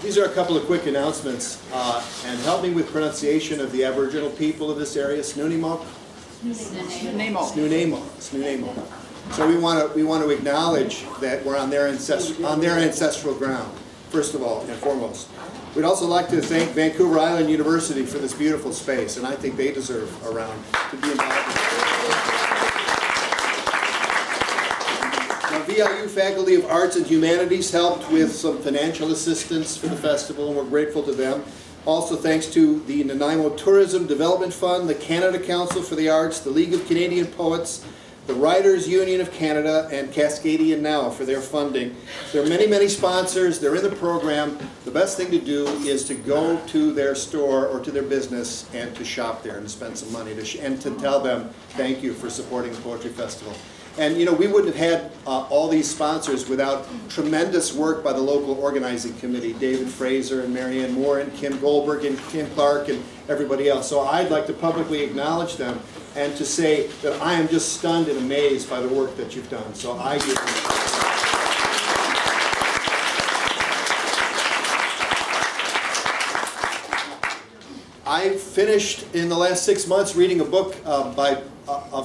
These are a couple of quick announcements, and help me with pronunciation of the Aboriginal people of this area. Snuneymuxw? Snuneymuxw. So we want to acknowledge that we're on their ancestral ground, first of all and foremost. We'd also like to thank Vancouver Island University for this beautiful space, and I think they deserve a round to be involved in. Now, VIU Faculty of Arts and Humanities helped with some financial assistance for the festival, and we're grateful to them. Also thanks to the Nanaimo Tourism Development Fund, the Canada Council for the Arts, the League of Canadian Poets, the Writers Union of Canada, and Cascadia Now for their funding. There are many, many sponsors. They're in the program. The best thing to do is to go to their store or to their business and to shop there and to spend some money and to tell them thank you for supporting the Poetry Festival. And you know, we wouldn't have had all these sponsors without tremendous work by the local organizing committee, David Fraser and Marianne Moore and Kim Goldberg and Kim Clark and everybody else. So I'd like to publicly acknowledge them and to say that I am just stunned and amazed by the work that you've done. So I give you. I finished in the last 6 months reading a book of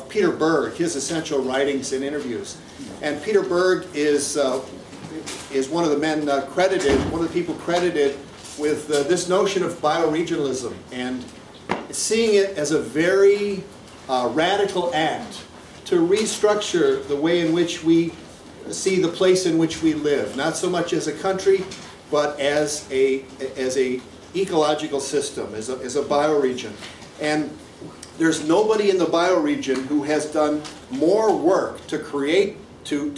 Peter Berg, his essential writings and interviews. And Peter Berg is one of the men credited, one of the people credited with this notion of bioregionalism and seeing it as a very radical act to restructure the way in which we see the place in which we live, not so much as a country, but as a ecological system, as a bioregion. And there's nobody in the bioregion who has done more work to create, to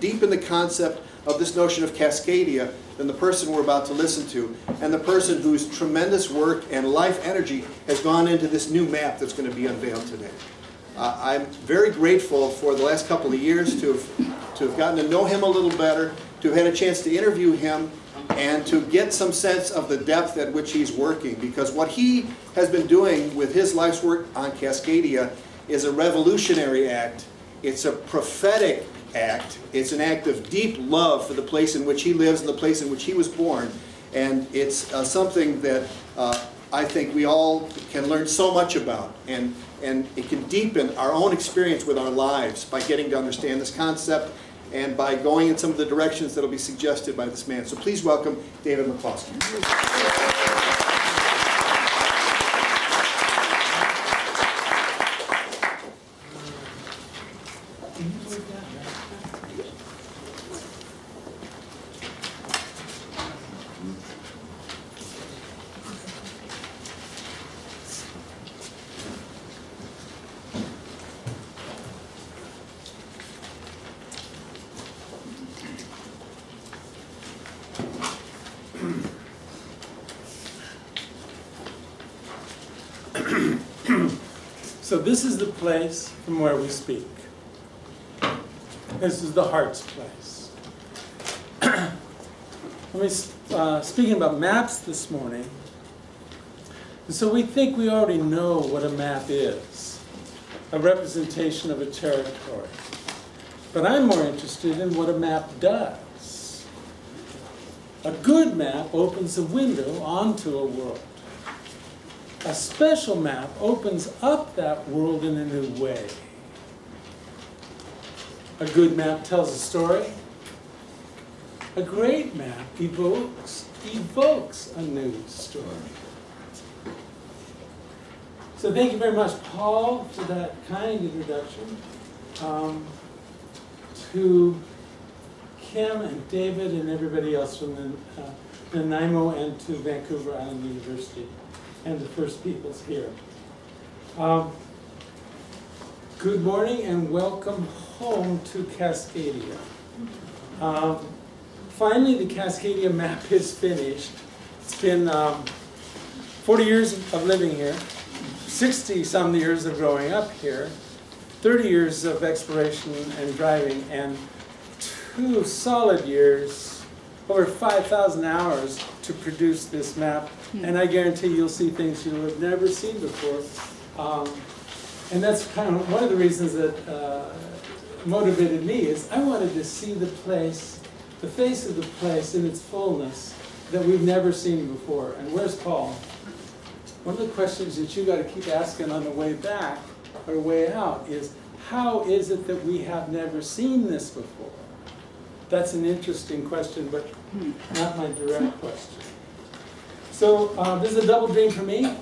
deepen the concept of this notion of Cascadia than the person we're about to listen to, and the person whose tremendous work and life energy has gone into this new map that's going to be unveiled today. I'm very grateful for the last couple of years to have gotten to know him a little better, to have had a chance to interview him, and to get some sense of the depth at which he's working, because what he has been doing with his life's work on Cascadia is a revolutionary act. It's a prophetic act. It's an act of deep love for the place in which he lives and the place in which he was born. And it's something that I think we all can learn so much about. And it can deepen our own experience with our lives by getting to understand this concept and by going in some of the directions that will be suggested by this man. So please welcome David McCloskey. So this is the place from where we speak. This is the heart's place. Speaking about maps this morning, so we think we already know what a map is, a representation of a territory. But I'm more interested in what a map does. A good map opens a window onto a world. A special map opens up that world in a new way. A good map tells a story. A great map evokes a new story. So thank you very much, Paul, for that kind introduction. To Kim and David and everybody else from Nanaimo and to Vancouver Island University and the First Peoples here. Good morning and welcome home to Cascadia. Finally, the Cascadia map is finished. It's been 40 years of living here, 60-some years of growing up here, 30 years of exploration and driving, and 2 solid years, over 5,000 hours to produce this map. And I guarantee you'll see things you have never seen before. And that's kind of one of the reasons that motivated me is I wanted to see the place, the face of the place in its fullness, that we've never seen before. And where's Paul? One of the questions that you got to keep asking on the way back or way out is, how is it that we have never seen this before? That's an interesting question, but not my direct question. So this is a double dream for me,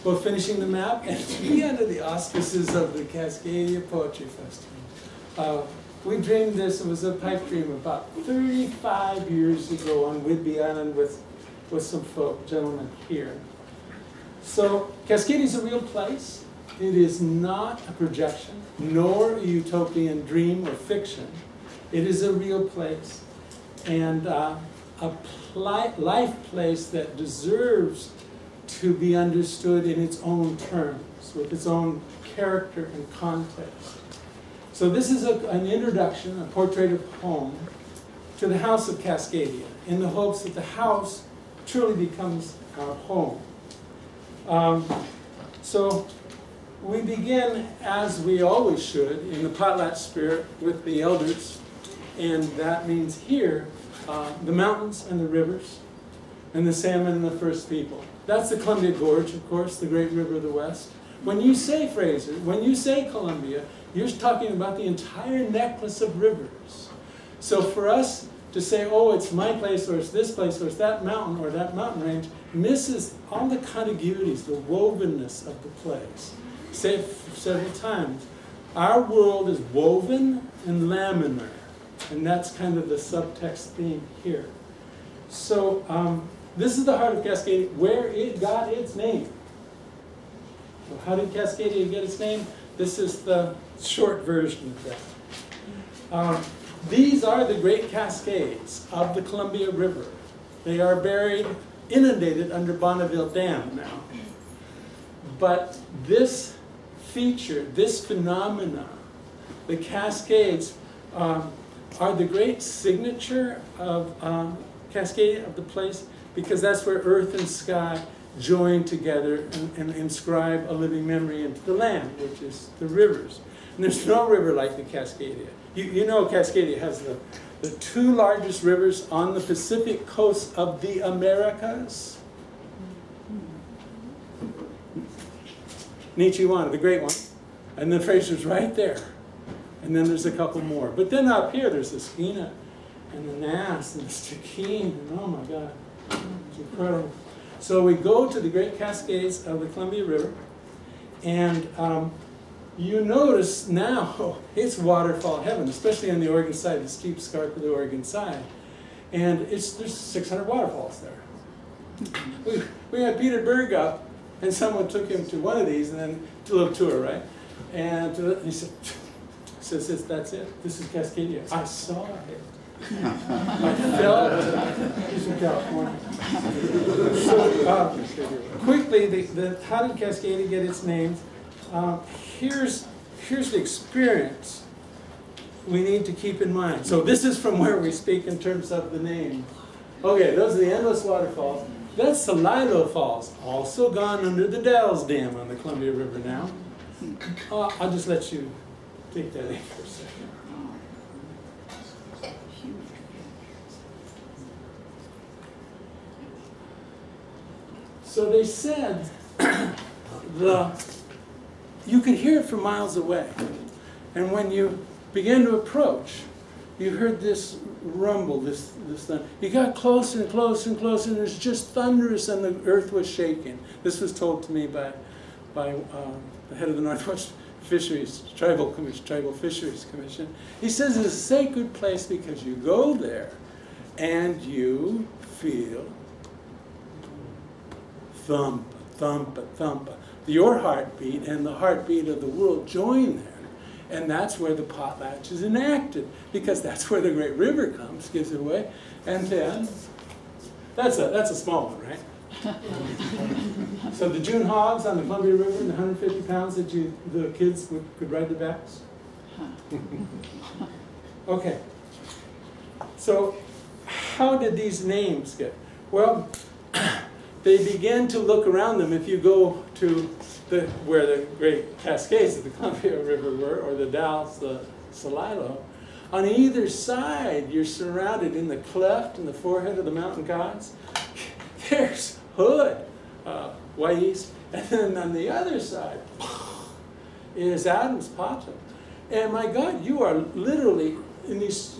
both finishing the map and to be under the auspices of the Cascadia Poetry Festival. We dreamed this, it was a pipe dream about 35 years ago on Whidbey Island with some folk, gentlemen here. So Cascadia is a real place. It is not a projection, nor a utopian dream or fiction. It is a real place, and a life place that deserves to be understood in its own terms, with its own character and context. So this is an introduction, a portrait poem, to the house of Cascadia, in the hopes that the house truly becomes our home. So we begin, as we always should, in the potlatch spirit with the elders, and that means here, the mountains and the rivers, and the salmon and the first people. That's the Columbia Gorge, of course, the great river of the West. When you say Fraser, when you say Columbia, you're talking about the entire necklace of rivers. So for us to say, oh, it's my place, or it's this place, or it's that mountain range, misses all the contiguities, the wovenness of the place. Say it several times. Our world is woven and laminar, and that's kind of the subtext theme here. So this is the heart of Cascadia, where it got its name. So how did Cascadia get its name? This is the short version of that. These are the great cascades of the Columbia River. They are buried, inundated under Bonneville Dam now. But this feature, this phenomena, the cascades, are the great signature of Cascadia, of the place, because that's where earth and sky join together and inscribe a living memory into the land, which is the rivers. And there's no river like the Cascadia. You know Cascadia has the two largest rivers on the Pacific coast of the Americas. Nichiwana, the great one. And then Fraser's right there. And then there's a couple more. But then up here there's the Skeena and the Nass and the Stikine. And oh my God, it's incredible. So we go to the great cascades of the Columbia River, and you notice now it's waterfall heaven, especially on the Oregon side, the steep scarp of the Oregon side. And there's 600 waterfalls there. We had Peter Berg up, and someone took him to one of these, and then a little tour, right? And he says, that's it, this is Cascadia. I saw it. I felt it. He's from California. So, quickly, how did Cascadia get its name? Here's the experience we need to keep in mind. So this is from where we speak in terms of the name. Okay, those are the endless waterfalls. That's the Lilo Falls, also gone under the Dalles Dam on the Columbia River now. I'll just let you take that in for a second. So they said you could hear it from miles away. And when you began to approach, you heard this rumble, this thunder. You got closer and closer and closer, and it was just thunderous, and the earth was shaking. This was told to me by the head of the Northwest Fisheries, Tribal Fisheries Commission. He says it's a sacred place because you go there and you feel thump, thump, thump. Your heartbeat and the heartbeat of the world join there. And that's where the potlatch is enacted, because that's where the great river comes, gives it away. And then, that's a small one, right? So the June hogs on the Columbia River and the 150 pounds that the kids could ride their backs? Okay. So how did these names get? Well, they began to look around them. If you go to where the great cascades of the Columbia River were, or the Dalles, the Salilo, on either side you're surrounded in the cleft in the forehead of the mountain gods. there's Hood, way east, and then on the other side is Adams Potter. And my God, you are literally in these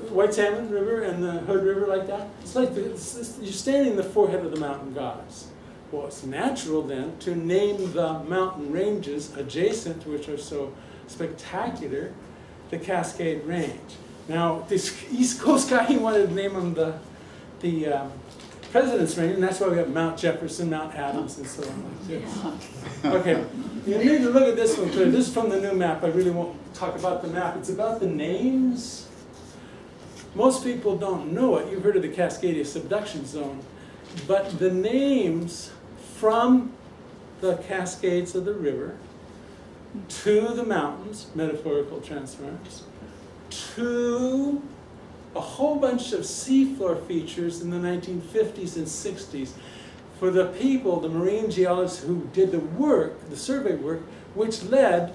White Salmon River and the Hood River like that. It's like you're standing in the forehead of the mountain gods. Well, it's natural then to name the mountain ranges adjacent, which are so spectacular, the Cascade Range. Now, this East Coast guy, he wanted to name them the President's Range, and that's why we have Mount Jefferson, Mount Adams, and so on like this. Okay, you need to look at this one clearly. This is from the new map. I really won't talk about the map. It's about the names. Most people don't know it. You've heard of the Cascadia subduction zone. But the names from the cascades of the river to the mountains, metaphorical transference, to a whole bunch of seafloor features in the 1950s and 60s for the people, the marine geologists who did the work, the survey work, which led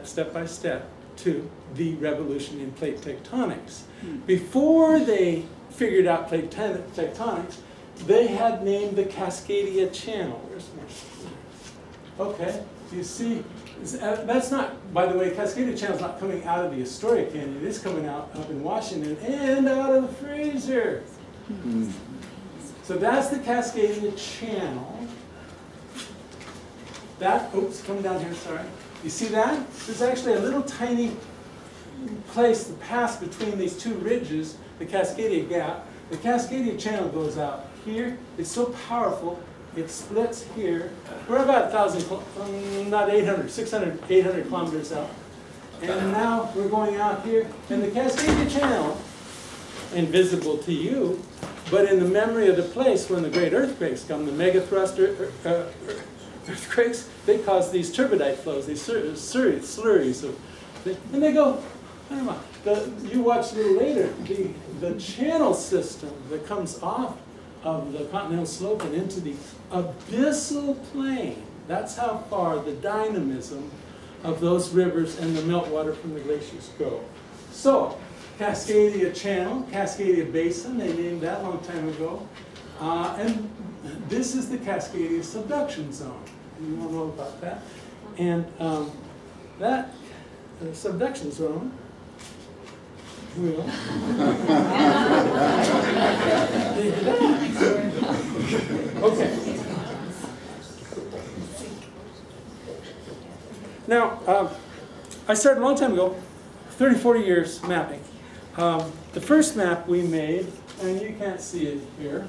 step by step to the revolution in plate tectonics. Before they figured out plate tectonics, they had named the Cascadia Channel. Okay, you see, that's not, by the way, Cascadia Channel's not coming out of the Astoria Canyon. It's coming out up in Washington and out of the freezer. So that's the Cascadia Channel. That, oops, coming down here, sorry. You see that? There's actually a little tiny place to pass between these two ridges, the Cascadia Gap. The Cascadia Channel goes out here. It's so powerful, it splits here. We're about 1,000, not 800, 600, 800 kilometers out. And now we're going out here, and the Cascadia Channel, invisible to you, but in the memory of the place when the great earthquakes come, the mega thrust earthquakes, they cause these turbidite flows, these slurries of, and they go, I don't know, you watch a little later, the channel system that comes off of the continental slope and into the abyssal plain. That's how far the dynamism of those rivers and the meltwater from the glaciers go. So, Cascadia Channel, Cascadia Basin, they named that a long time ago. And this is the Cascadia subduction zone. You all know about that. And that subduction zone will... Okay. Now, I started a long time ago, 30, 40 years mapping. The first map we made, and you can't see it here,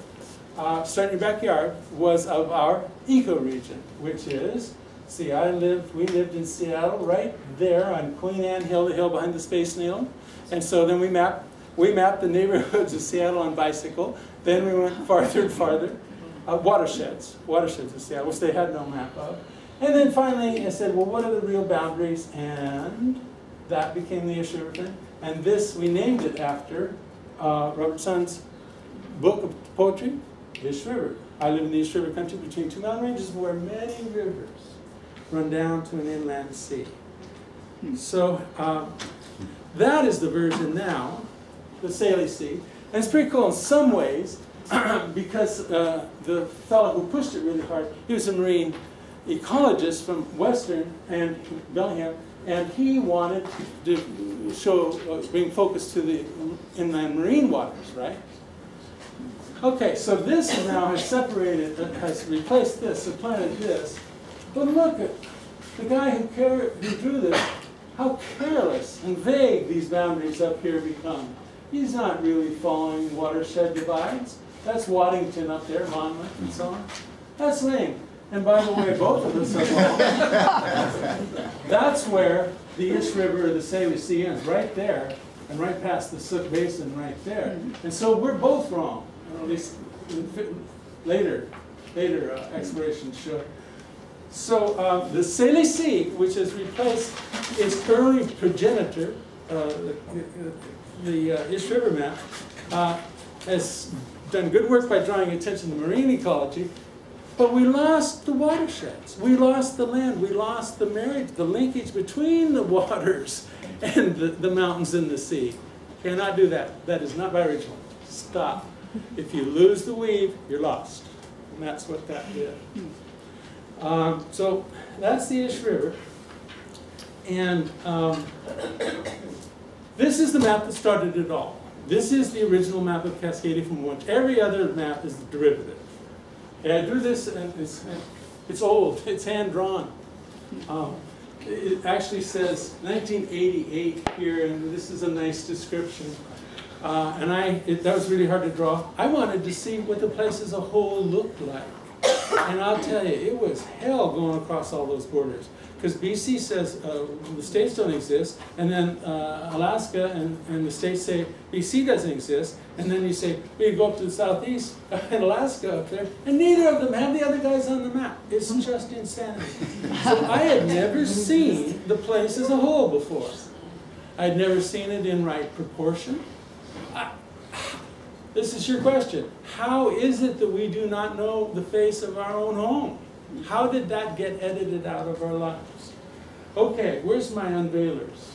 starting in your backyard, was of our ecoregion, which is, see, we lived in Seattle right there on Queen Anne Hill, the hill behind the Space Needle. And so then we mapped the neighborhoods of Seattle on bicycle. Then we went farther and farther. Watersheds of Seattle, which they had no map of. And then finally I said, well, what are the real boundaries? And that became the Ish River thing. And this, we named it after Robert Sun's book of poetry, Ish River. I live in the Ish River country between two mountain ranges where many rivers run down to an inland sea. So that is the version now, the Saley Sea. And it's pretty cool in some ways because the fellow who pushed it really hard, he was a marine ecologist from Western and Bellingham, and he wanted to show, bring focus to the inland marine waters, right? Okay, so this now has separated, has replaced this, supplanted this. But look at the guy who drew this, how careless and vague these boundaries up here become. He's not really following watershed divides. That's Waddington up there, Monmouth and so on. That's lame. And by the way, both of us are wrong. That's where the Ish River or the Saley Sea ends, right there, and right past the Sook Basin right there. And so we're both wrong, or at least later explorations show. So the Saley Sea, which has replaced its early progenitor, the Ish River map, has done good work by drawing attention to marine ecology. But we lost the watersheds, we lost the land, we lost the marriage, the linkage between the waters and the mountains and the sea. Cannot do that. That is not bioregional. Stop. If you lose the weave, you're lost. And that's what that did. So that's the Ish River. And this is the map that started it all. This is the original map of Cascadia from which every other map is derivative. And I drew this, and it's old. It's hand-drawn. It actually says 1988 here, and this is a nice description. That was really hard to draw. I wanted to see what the place as a whole looked like. And I'll tell you, it was hell going across all those borders. Because BC says the states don't exist, and then Alaska and the states say BC doesn't exist, and then you say, we go up to the southeast and Alaska up there, and neither of them have the other guys on the map. It's just insanity. So I had never seen the place as a whole before. I'd never seen it in right proportion. This is your question. How is it that we do not know the face of our own home? How did that get edited out of our lives? Okay, where's my unveilers?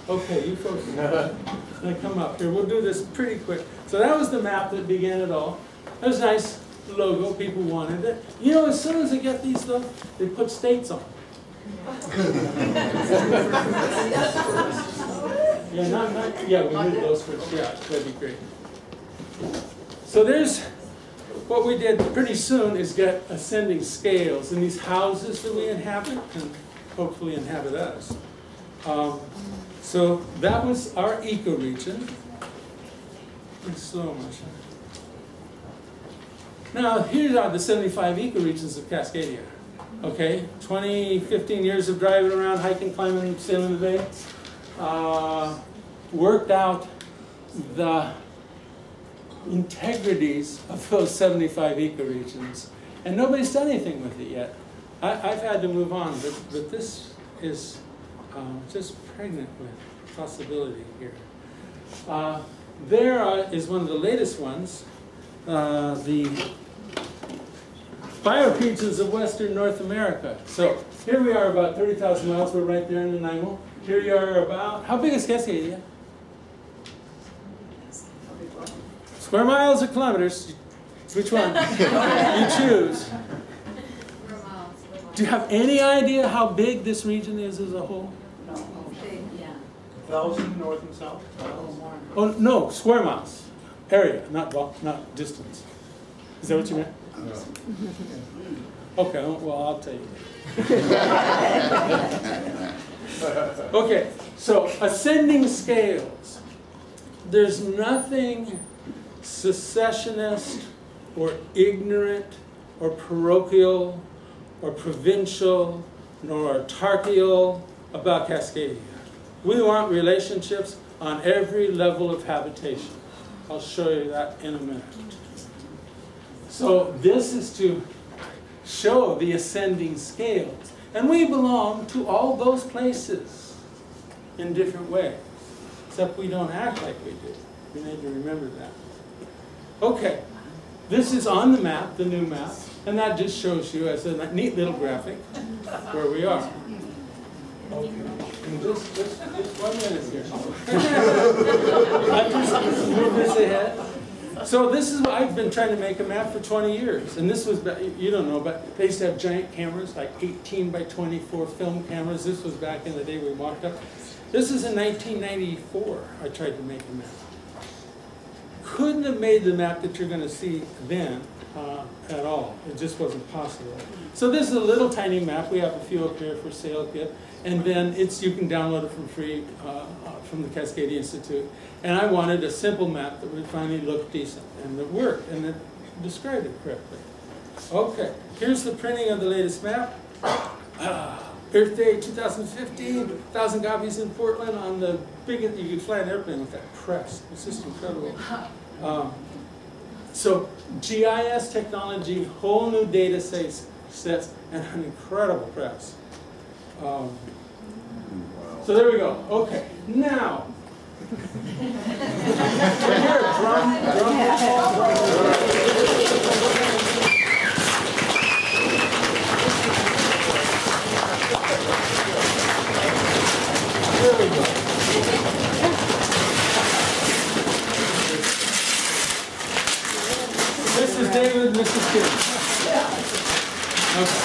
Okay, you folks gonna come up here. We'll do this pretty quick. So that was the map that began it all. That was a nice logo. People wanted it. You know, as soon as they get these, though, they put states on. Yeah, we need those first. Yeah, that'd be great. So there's what we did pretty soon is get ascending scales in these houses that we inhabit and hopefully inhabit us. So that was our ecoregion in slow motion. Now here are the 75 ecoregions of Cascadia. Okay, 15 years of driving around, hiking, climbing, sailing the bay. Worked out the integrities of those 75 ecoregions, and nobody's done anything with it yet. I've had to move on, but this is just pregnant with possibility here. Is one of the latest ones, the bioregions of Western North America. So here we are about 30,000 miles. We're right there in Nanaimo. Here you are about, how big is Cascadia? Square miles or kilometers? Which one? You choose. Do you have any idea how big this region is as a whole? No. Yeah. 1,000 north and south? Oh, no, square miles. Area, not not distance. Is that what you meant? Okay, well, I'll tell you. Okay, so ascending scales. There's nothing secessionist or ignorant or parochial or provincial nor autarchial about Cascadia. We want relationships on every level of habitation. I'll show you that in a minute. So this is to show the ascending scales. And we belong to all those places in different ways. Except we don't act like we do. We need to remember that. Okay, this is on the map, the new map, and that just shows you as a neat little graphic where we are. Okay, and just 1 minute here. I just move this ahead. So this is what I've been trying to make a map for 20 years, and this was, you don't know, but they used to have giant cameras, like 18 by 24 film cameras. This was back in the day we walked up. This is in 1994, I tried to make a map. Couldn't have made the map that you're going to see then at all. It just wasn't possible. So this is a little tiny map. We have a few up here for sale kit. And then you can download it for free from the Cascadia Institute. And I wanted a simple map that would finally look decent. And it worked. And it described it correctly. Okay. Here's the printing of the latest map. Earth Day 2015, 1,000 copies in Portland on the biggest, you could fly an airplane with that press. It's just incredible. So GIS technology, whole new data sets, and an incredible press. So there we go. Okay, now. There we go. David, Mrs. Kim. Okay.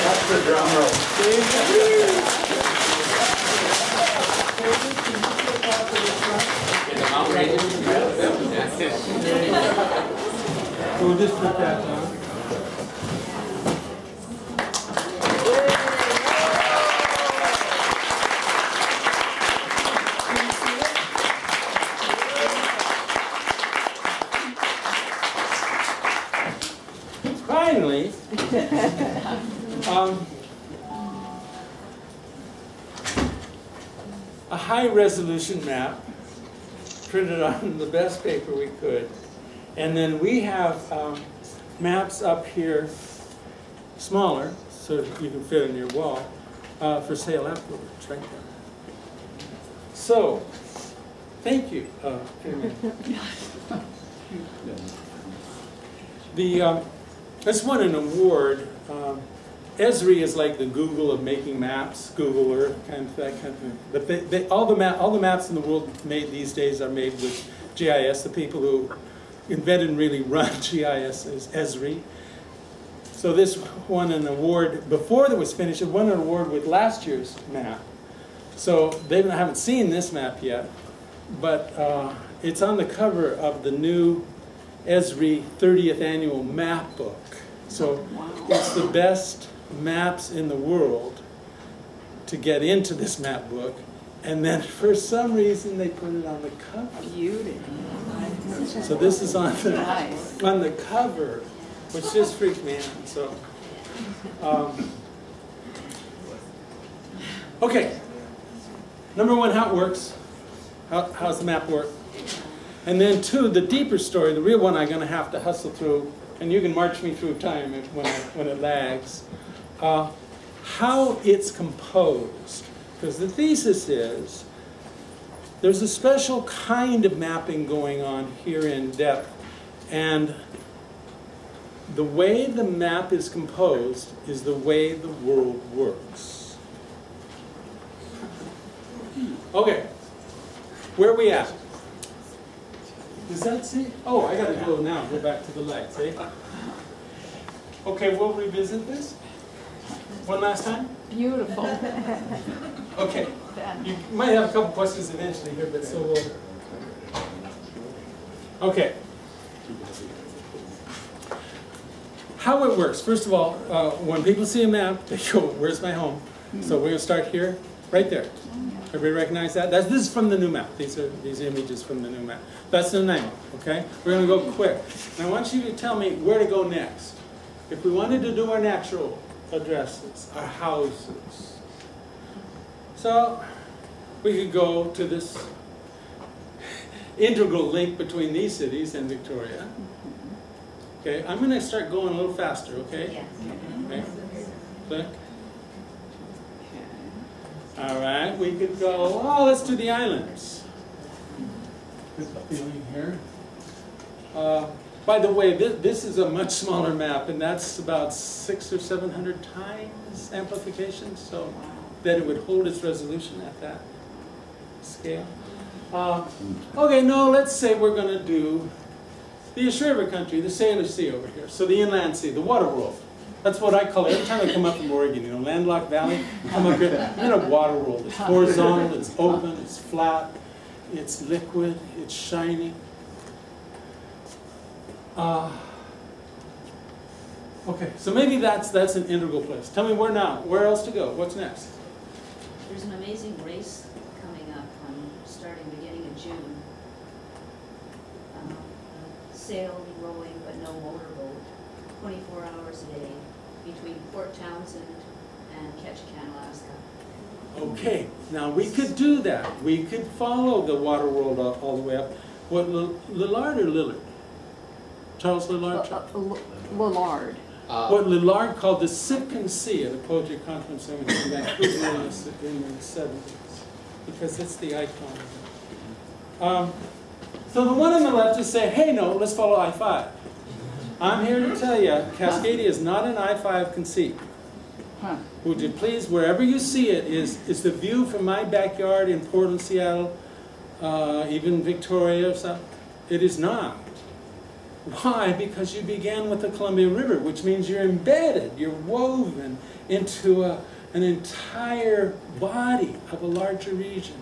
That's the drum roll. We'll just put that down. Finally, a high-resolution map printed on the best paper we could. And then we have maps up here, smaller, so you can fit on your wall, for sale afterwards, right there. So, thank you. This won an award. Esri is like the Google of making maps, Google Earth, that kind of thing. But all the maps in the world made these days are made with GIS. The people who invented and really run GIS is Esri. So this won an award before it was finished. It won an award with last year's map. So they haven't seen this map yet, but it's on the cover of the new Esri 30th annual map book. So it's the best maps in the world to get into this map book, and then for some reason they put it on the cover. Beautiful. So this is on the cover, which just freaked me out. So, okay. Number one, how it works. How's the map work? And then two, the deeper story, the real one I'm going to have to hustle through, and you can march me through time when it lags. How it's composed. Because the thesis is there's a special kind of mapping going on here in depth, and the way the map is composed is the way the world works. Okay, where are we at? Does that see? Oh, I gotta go now. Go back to the lights, eh? Okay, we'll revisit this one last time. Beautiful. Okay, you might have a couple questions eventually here, but so we'll. Okay. How it works. First of all, when people see a map, they go, "Where's my home?" So we're gonna start here, right there. Everybody recognize that? This is from the new map. These are images from the new map. That's the name, okay? We're going to go quick. And I want you to tell me where to go next. If we wanted to do our natural addresses, our houses. So we could go to this integral link between these cities and Victoria. Okay, I'm going to start going a little faster, okay? Okay. Click. All right, we could go, oh, let's do the islands. Good feeling here. By the way, this is a much smaller map, and that's about 600 or 700 times amplification, so that it would hold its resolution at that scale. Okay, no, let's say we're going to do the Ashriver country, the Salish Sea over here, so the inland sea, the water world. That's what I call it. Every time I come up from Oregon, you know, landlocked valley, come up here, I'm in a water world. It's horizontal, it's open, it's flat, it's liquid, it's shiny. Okay, so maybe that's an integral place. Tell me where now. Where else to go? What's next? There's an amazing race coming up starting beginning of June. Sailing, rowing, but no motorboat. 24 hours a day between Port Townsend and Ketchikan, Alaska. Okay, now we could do that. We could follow the water world all the way up. What, Lillard or Lillard? Charles Lillard? Lillard. What Lillard called the Sitkan Sea at a poetry conference in Vancouver in the 70s, because it's the icon of it. So the one on the left is saying, hey, no, let's follow I-5. I'm here to tell you, Cascadia is not an I-5 conceit. Huh. Would you please, wherever you see it, is the view from my backyard in Portland, Seattle, even Victoria or something. It is not. Why? Because you began with the Columbia River, which means you're embedded, you're woven into an entire body of a larger region.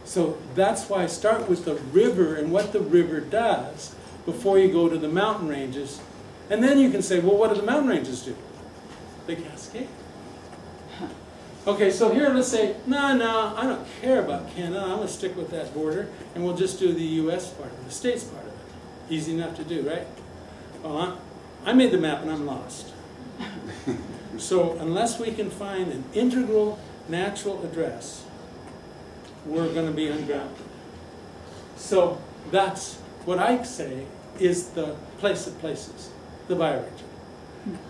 So that's why I start with the river and what the river does before you go to the mountain ranges. And then you can say, well, what do the mountain ranges do? They cascade. Okay, so here let's say, no, I don't care about Canada. I'm going to stick with that border, and we'll just do the U.S. part of it, the States part of it. Easy enough to do, right? Well, I made the map and I'm lost. So unless we can find an integral natural address, we're going to be ungrounded. So that's what I say is the place of places, the bioregion.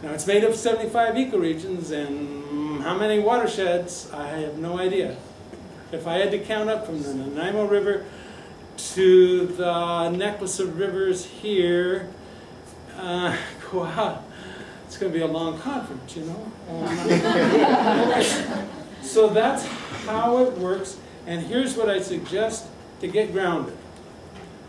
Now it's made of 75 ecoregions, and how many watersheds, I have no idea. If I had to count up from the Nanaimo River to the necklace of rivers here, wow, it's going to be a long conference, you know. So that's how it works, and here's what I suggest to get grounded.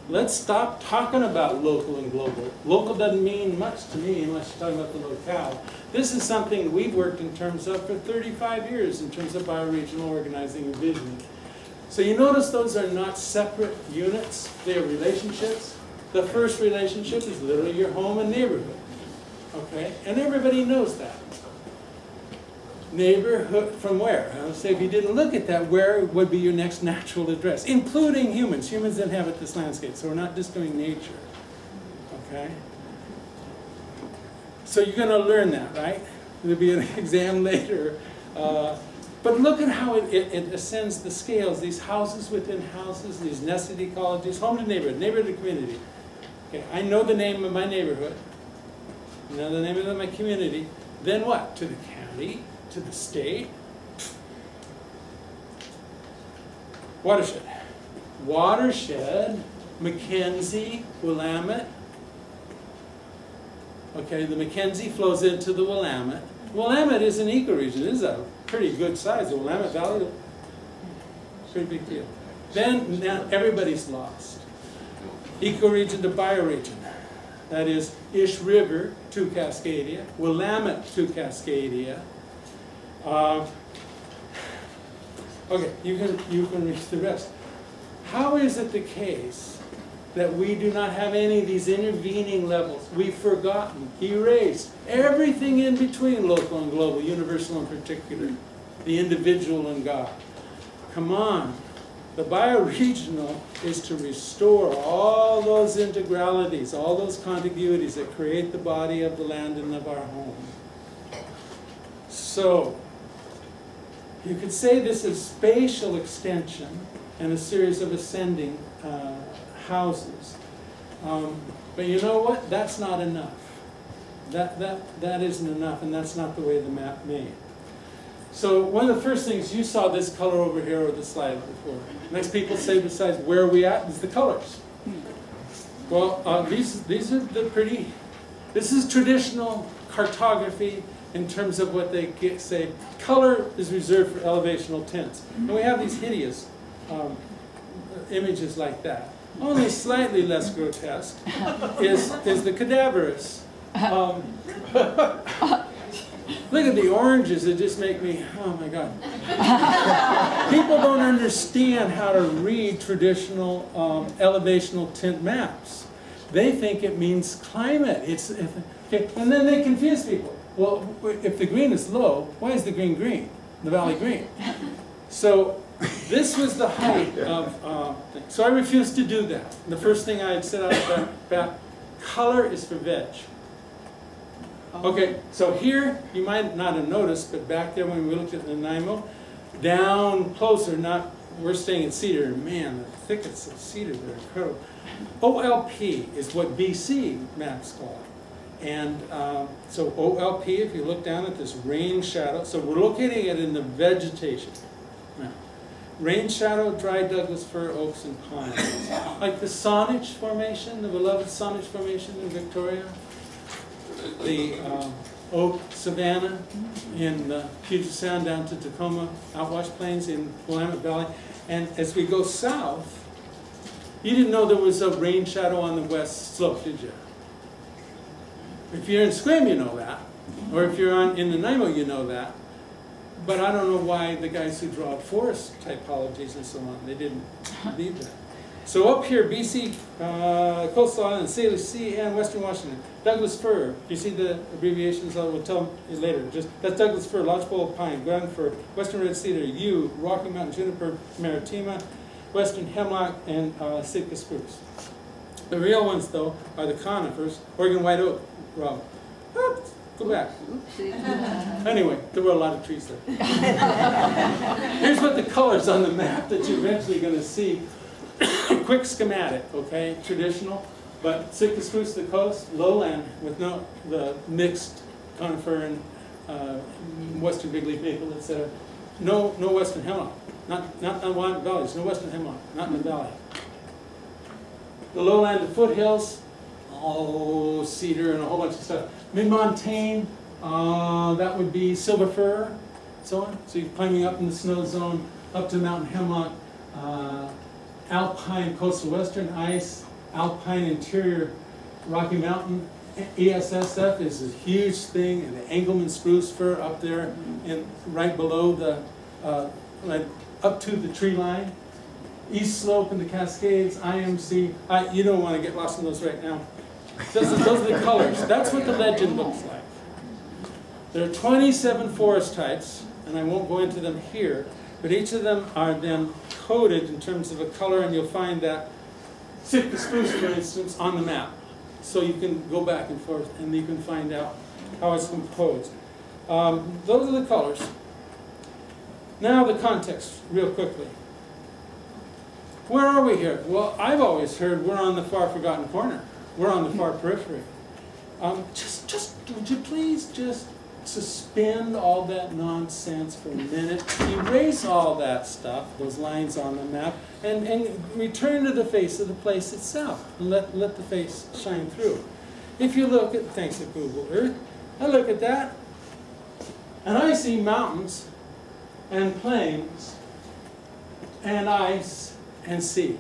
Let's stop talking about local and global. Local doesn't mean much to me unless you're talking about the locale. This is something we've worked in terms of for 35 years in terms of bioregional organizing and visioning. So you notice those are not separate units, they are relationships. The first relationship is literally your home and neighborhood. Okay? And everybody knows that. Neighborhood from where? I'll say if you didn't look at that, where would be your next natural address? Including humans. Humans inhabit this landscape, so we're not just doing nature. Okay? So you're going to learn that, right? There'll be an exam later. But look at how it ascends the scales. These houses within houses, these nested ecologies, home to neighborhood, neighborhood to community. Okay, I know the name of my neighborhood. I know the name of my community. Then what? To the county, to the state. Watershed. Watershed, Mackenzie, Willamette. Okay, the Mackenzie flows into the Willamette. Willamette is an ecoregion. It is a pretty good size. The Willamette Valley, pretty big deal. Then now everybody's lost. Ecoregion to bioregion. That is Ish River to Cascadia, Willamette to Cascadia. Okay, you can reach the rest. How is it the case that we do not have any of these intervening levels? We've forgotten, erased everything in between local and global, universal and particular, the individual and God. Come on. The bioregional is to restore all those integralities, all those contiguities that create the body of the land and of our home. So, you could say this is spatial extension and a series of ascending houses. But you know what? That's not enough. That isn't enough, and that's not the way the map made. So one of the first things, you saw this color over here on the slide before. Next people say besides where are we at is the colors. Well, these are the pretty, this is traditional cartography in terms of what they say. Color is reserved for elevational tints. And we have these hideous images like that. Only slightly less grotesque is the cadaverous. Look at the oranges, they just make me, oh my God. People don't understand how to read traditional elevational tint maps. They think it means climate. Okay, and then they confuse people. Well, if the green is low, why is the green green? The valley green. So this was the height of things. So I refused to do that. The first thing I had said out about color is for veg. Okay, so here, you might not have noticed, but back there when we looked at Nanaimo, down closer, we're staying in cedar, man, the thickets of cedar, they're incredible. OLP is what BC maps call it. And so OLP, if you look down at this rain shadow, so we're locating it in the vegetation. Now, rain shadow, dry Douglas fir, oaks, and pines. Like the Saanich Formation, the beloved Saanich Formation in Victoria. the oak savanna in the Puget Sound down to Tacoma Outwash Plains in Willamette Valley. And as we go south, you didn't know there was a rain shadow on the west slope, did you? If you're in Sequim, you know that. Or if you're in Nanaimo, you know that. But I don't know why the guys who draw forest typologies and so on, they didn't believe that. So up here, BC, Coastal Island, Salish Sea, and Western Washington. Douglas fir. You see the abbreviations? I will tell you later. That's Douglas fir, lodgepole pine, Glen fir, Western red cedar, yew, Rocky Mountain juniper, maritima, Western hemlock, and Sitka spruce. The real ones, though, are the conifers, Oregon white oak. Rob, oops, go back. Anyway, there were a lot of trees there. Here's what the colors on the map that you're eventually going to see. Quick schematic, okay? Traditional, but Sitka spruce to the coast, lowland with the mixed conifer and western big leaf maple, etc. No western hemlock, not in the Willamette valleys. No western hemlock, not in the valley. The lowland, the foothills, cedar and a whole bunch of stuff. Mid-montane, that would be silver fir, so on. So you're climbing up in the snow zone, up to mountain hemlock. Alpine coastal western ice, alpine interior Rocky Mountain. ESSF is a huge thing, and the Engelmann spruce fir up there, and right below the, like up to the tree line. East slope in the Cascades, IMC. You don't want to get lost in those right now. Those are the colors. That's what the legend looks like. There are 27 forest types, and I won't go into them here, but each of them are then coded in terms of a color, and you'll find that Sitka spruce, for instance, on the map. So you can go back and forth, and you can find out how it's composed. Those are the colors. Now the context, real quickly. Where are we here? Well, I've always heard we're on the far forgotten corner. We're on the far periphery. Just would you please just suspend all that nonsense for a minute, erase all that stuff, those lines on the map, and return to the face of the place itself, and let the face shine through. If you look at, thanks to Google Earth, I look at that, and I see mountains, and plains, and ice, and sea.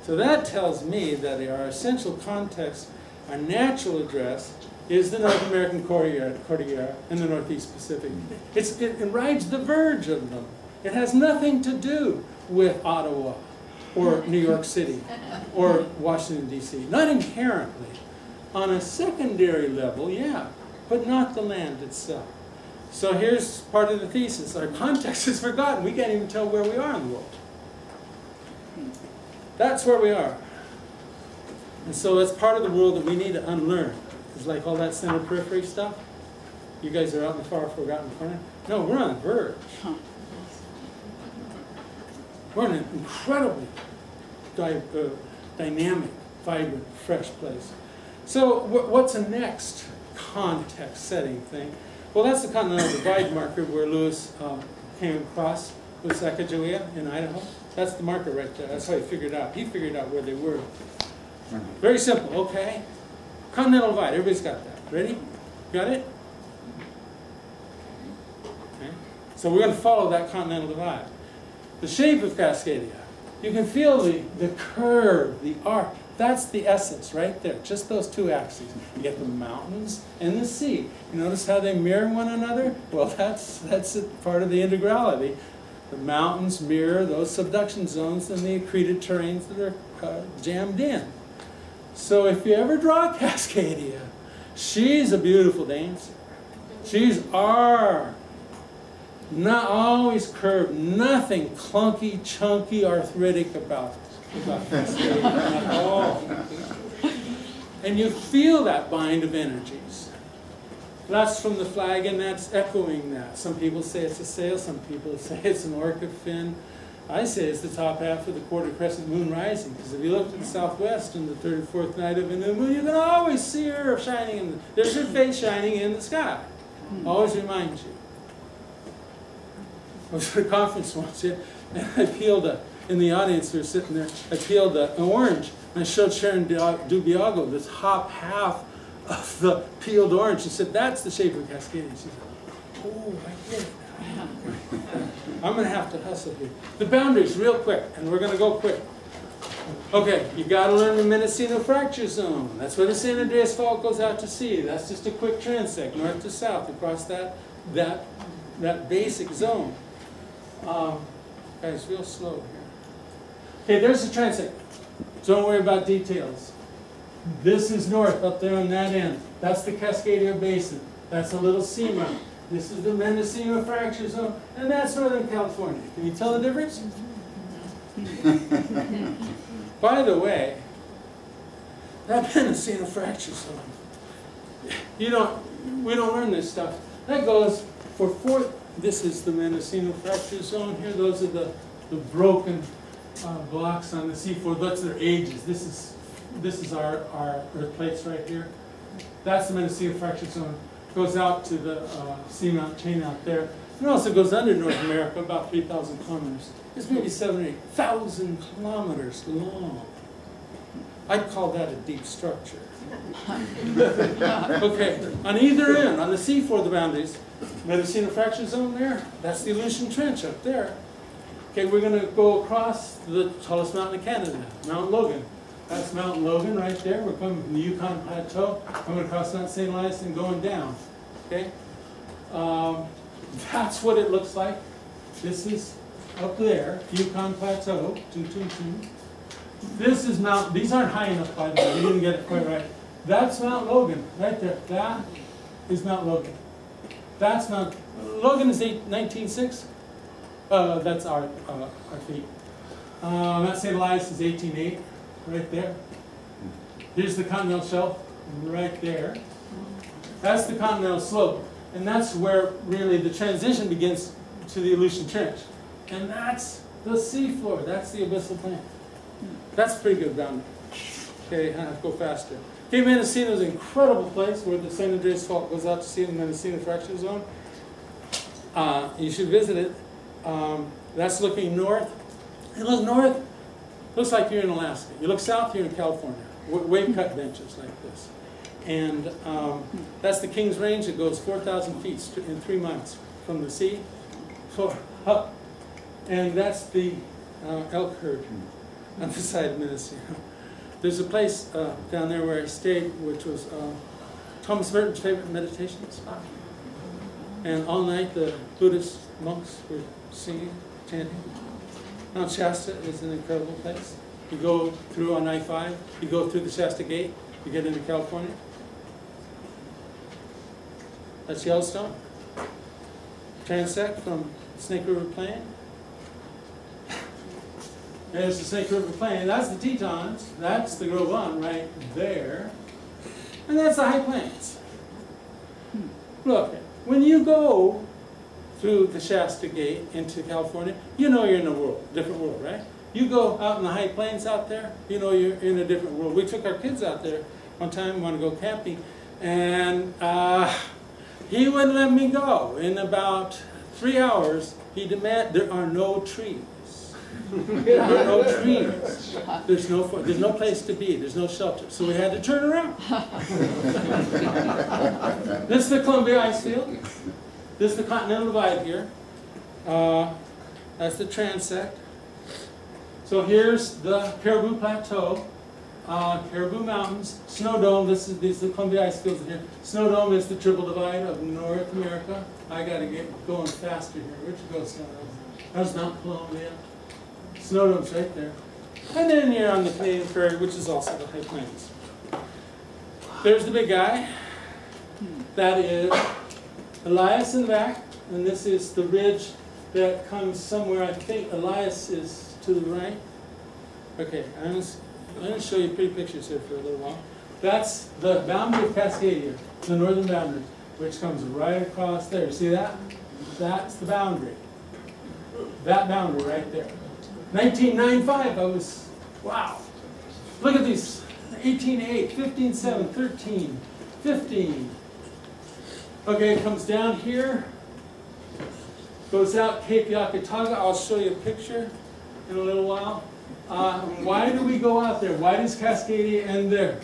So that tells me that our essential context, our natural address, is the North American Cordillera and the Northeast Pacific. It rides the verge of them. It has nothing to do with Ottawa or New York City or Washington, D.C. Not inherently. On a secondary level, yeah, but not the land itself. So here's part of the thesis. Our context is forgotten. We can't even tell where we are in the world. That's where we are. And so that's part of the world that we need to unlearn. It's like all that center periphery stuff. You guys are out in the far forgotten corner. No, we're on the verge. We're in an incredibly dynamic, vibrant, fresh place. So what's a next context setting thing? Well, that's the continental divide marker where Lewis came across with Sacagawea in Idaho. That's the marker right there. That's how he figured out. He figured out where they were. Very simple, okay? Continental divide, everybody's got that. Ready? Got it? Okay. So we're going to follow that continental divide. The shape of Cascadia. You can feel the curve, the arc. That's the essence right there, just those two axes. You get the mountains and the sea. You notice how they mirror one another? Well, that's part of the integrality. The mountains mirror those subduction zones and the accreted terrains that are jammed in. So if you ever draw Cascadia, she's a beautiful dancer. She's not always curved, nothing clunky, chunky, arthritic about Cascadia at all. And you feel that bind of energies. That's from the flag, and that's echoing that. Some people say it's a sail, some people say it's an orca fin. I say it's the top half of the quarter crescent moon rising, because if you look to the southwest on the third and fourth night of a new moon, you can always see her shining. There's her face shining in the sky. Always reminds you. I was at a conference once here, and I peeled in the audience who were sitting there, I peeled an orange, and I showed Sharon Dubiago the top half of the peeled orange. She said, that's the shape of Cascadia. She said, oh, I get it now. I'm going to have to hustle here. The boundaries, real quick, and we're going to go quick. Okay, you got to learn the Mendocino fracture zone. That's where the San Andreas Fault goes out to sea. That's just a quick transect, north to south, across that basic zone. Guys, real slow here. Okay, there's the transect. Don't worry about details. This is north, up there on that end. That's the Cascadia Basin. That's a little seamount. This is the Mendocino fracture zone, and that's Northern California. Can you tell the difference? By the way, that Mendocino fracture zone, we don't learn this stuff. That goes for this is the Mendocino fracture zone here. Those are the broken blocks on the seafloor. That's their ages. This is our earth plates right here. That's the Mendocino fracture zone. Goes out to the seamount chain out there. It also goes under North America, about 3,000 kilometers. It's maybe 7,000 or 8,000 kilometers long. I'd call that a deep structure. Okay, on either end, on the seafloor, the boundaries, Mendocino fracture zone there, that's the Aleutian Trench up there. Okay, we're going to go across the tallest mountain in Canada, Mount Logan. That's Mount Logan right there. We're coming from the Yukon Plateau. I'm going to cross Mount St. Elias and going down. Okay? That's what it looks like. This is up there, Yukon Plateau. This is Mount, these aren't high enough, by the way. You didn't get it quite right. That's Mount Logan, right there. That is Mount Logan. That's Mount, Logan is 1906. That's our feet. Mount St. Elias is 1808, right there. Here's the continental shelf, right there. That's the continental slope. And that's where really the transition begins to the Aleutian Trench. And that's the seafloor. That's the abyssal plain. That's a pretty good boundary. Okay, I have to go faster. Okay, Mendocino is an incredible place where the San Andreas Fault goes out to sea in the Mendocino fracture zone. You should visit it. That's looking north. You look north, looks like you're in Alaska. You look south, you're in California. Wave cut benches like this. And that's the Kings Range. It goes 4,000 feet in 3 miles from the sea. Up. And that's the elk herd on the side of Mendocino. There's a place down there where I stayed, which was Thomas Merton's favorite meditation spot. And all night the Buddhist monks were singing, chanting. Mount Shasta is an incredible place. You go through on I-5, you go through the Shasta Gate, you get into California. That's Yellowstone. Transect from Snake River Plain. There's the Snake River Plain. That's the Tetons. That's the Gros Ventre right there. And that's the High Plains. Look, when you go through the Shasta Gate into California, you know you're in a world, different world, right? You go out in the High Plains out there, you know you're in a different world. We took our kids out there one time, we wanted to go camping, and he wouldn't let me go. In about 3 hours, he demanded, there are no trees. There are no trees. There's no place to be. There's no shelter. So we had to turn around. This is the Columbia Ice Field. This is the Continental Divide here. That's the transect. So here's the Caribou Plateau, Caribou Mountains, Snow Dome. These are the Columbia Ice Fields here. Snow Dome is the Triple Divide of North America. I got to get going faster here. Where'd you go, Snow Dome? That's Mount Columbia. Snow Dome's right there. And then you're on the Canadian Prairie, which is also the High Plains. There's the big guy. That is Elias in the back, and this is the ridge that comes somewhere. I think Elias is to the right. Okay, I'm going to show you pretty pictures here for a little while. That's the boundary of Cascadia, the northern boundary, which comes right across there. See that? That's the boundary. That boundary right there. 1995, I was, wow. Look at these, 18.8, 15.7, 13, 15. Okay, it comes down here, goes out Cape Yakutaga. I'll show you a picture in a little while. Why do we go out there? Why does Cascadia end there?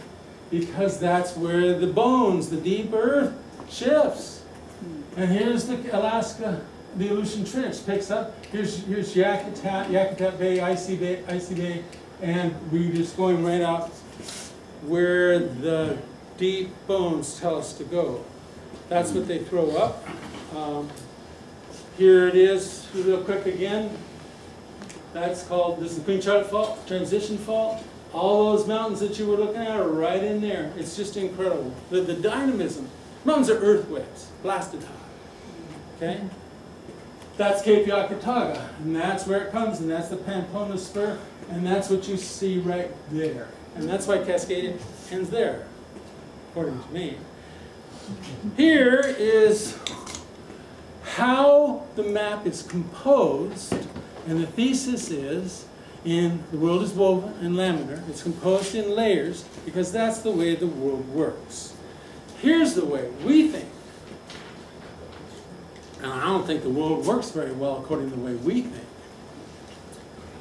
because that's where the bones, the deep earth, shifts. And here's the Alaska, the Aleutian Trench picks up. Here's Yakutat Bay, Icy Bay, and we're just going right out where the deep bones tell us to go. That's what they throw up. Here it is, real quick again. That's called, this is the Queen Charlotte Fault, Transition Fault. All those mountains that you were looking at are right in there. It's just incredible. The dynamism. Mountains are earthquakes, blasted high. Okay? That's Cape Yakutaga, and that's where it comes, and that's the Pampona Spur, and that's what you see right there. And that's why Cascadia ends there, according to me. Here is how the map is composed, and the thesis is, the world is woven and laminar. It's composed in layers because that's the way the world works. Here's the way we think. And I don't think the world works very well according to the way we think.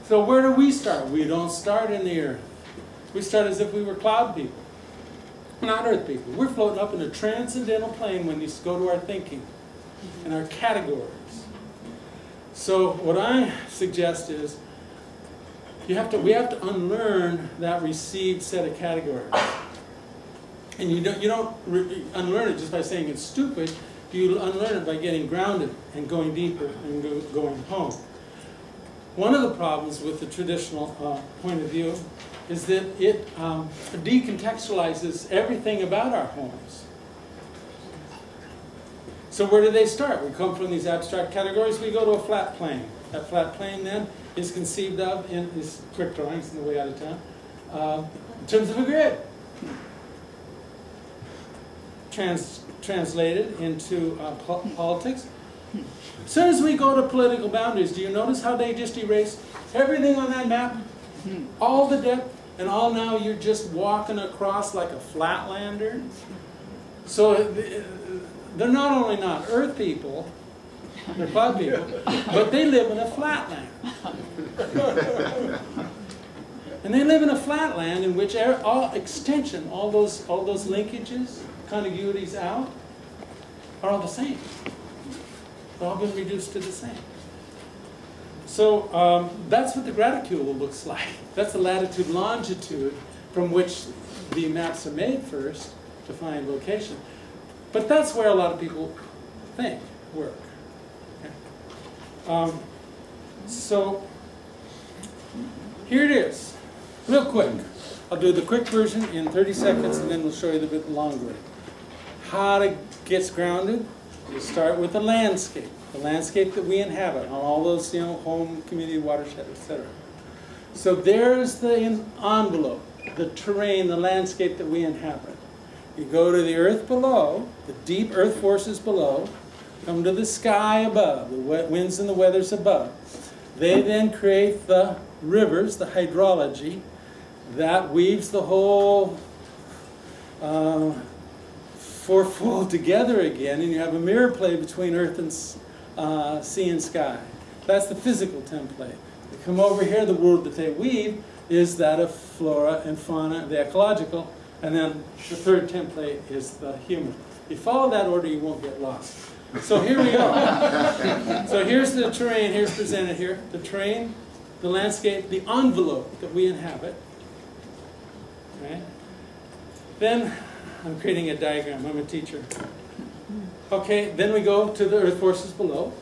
So where do we start? We don't start in the earth. We start as if we were cloud people, not earth people. We're floating up in a transcendental plane when you go to our thinking and our categories. So what I suggest is we have to unlearn that received set of categories. And you don't unlearn it just by saying it's stupid. You unlearn it by getting grounded and going deeper and going home. One of the problems with the traditional point of view is that it decontextualizes everything about our homes. So where do they start? We come from these abstract categories, we go to a flat plane. That flat plane then is conceived of in these quick drawings on the way out of town in terms of a grid. Translated into politics. As soon as we go to political boundaries, do you notice how they just erase everything on that map? All the depth, and all now you're just walking across like a flatlander. So they're not only not earth people, they're cloud people, but they live in a flatland. And they live in a flatland in which all extension, all those linkages, contiguities out, are all the same. They've all been reduced to the same. So that's what the graticule looks like. That's the latitude, longitude from which the maps are made first to find location. But that's where a lot of people think, work. Okay. So here it is, real quick. I'll do the quick version in 30 seconds and then we'll show you the bit longer. How to get grounded? You start with the landscape that we inhabit, on all those, home, community, watershed, etc. So there's the envelope, the terrain, the landscape that we inhabit. You go to the earth below, the deep earth forces below, come to the sky above, the winds and the weathers above. They then create the rivers, the hydrology, that weaves the whole fourfold together again, and you have a mirror play between earth and sea and sky. That's the physical template. You come over here, the world that they weave is that of flora and fauna, the ecological, and then the third template is the human. If you follow that order, you won't get lost. So here we go. So here's the terrain, here's presented here. The terrain, the landscape, the envelope that we inhabit. Okay. Then I'm creating a diagram. I'm a teacher. Okay, then we go to the earth forces below.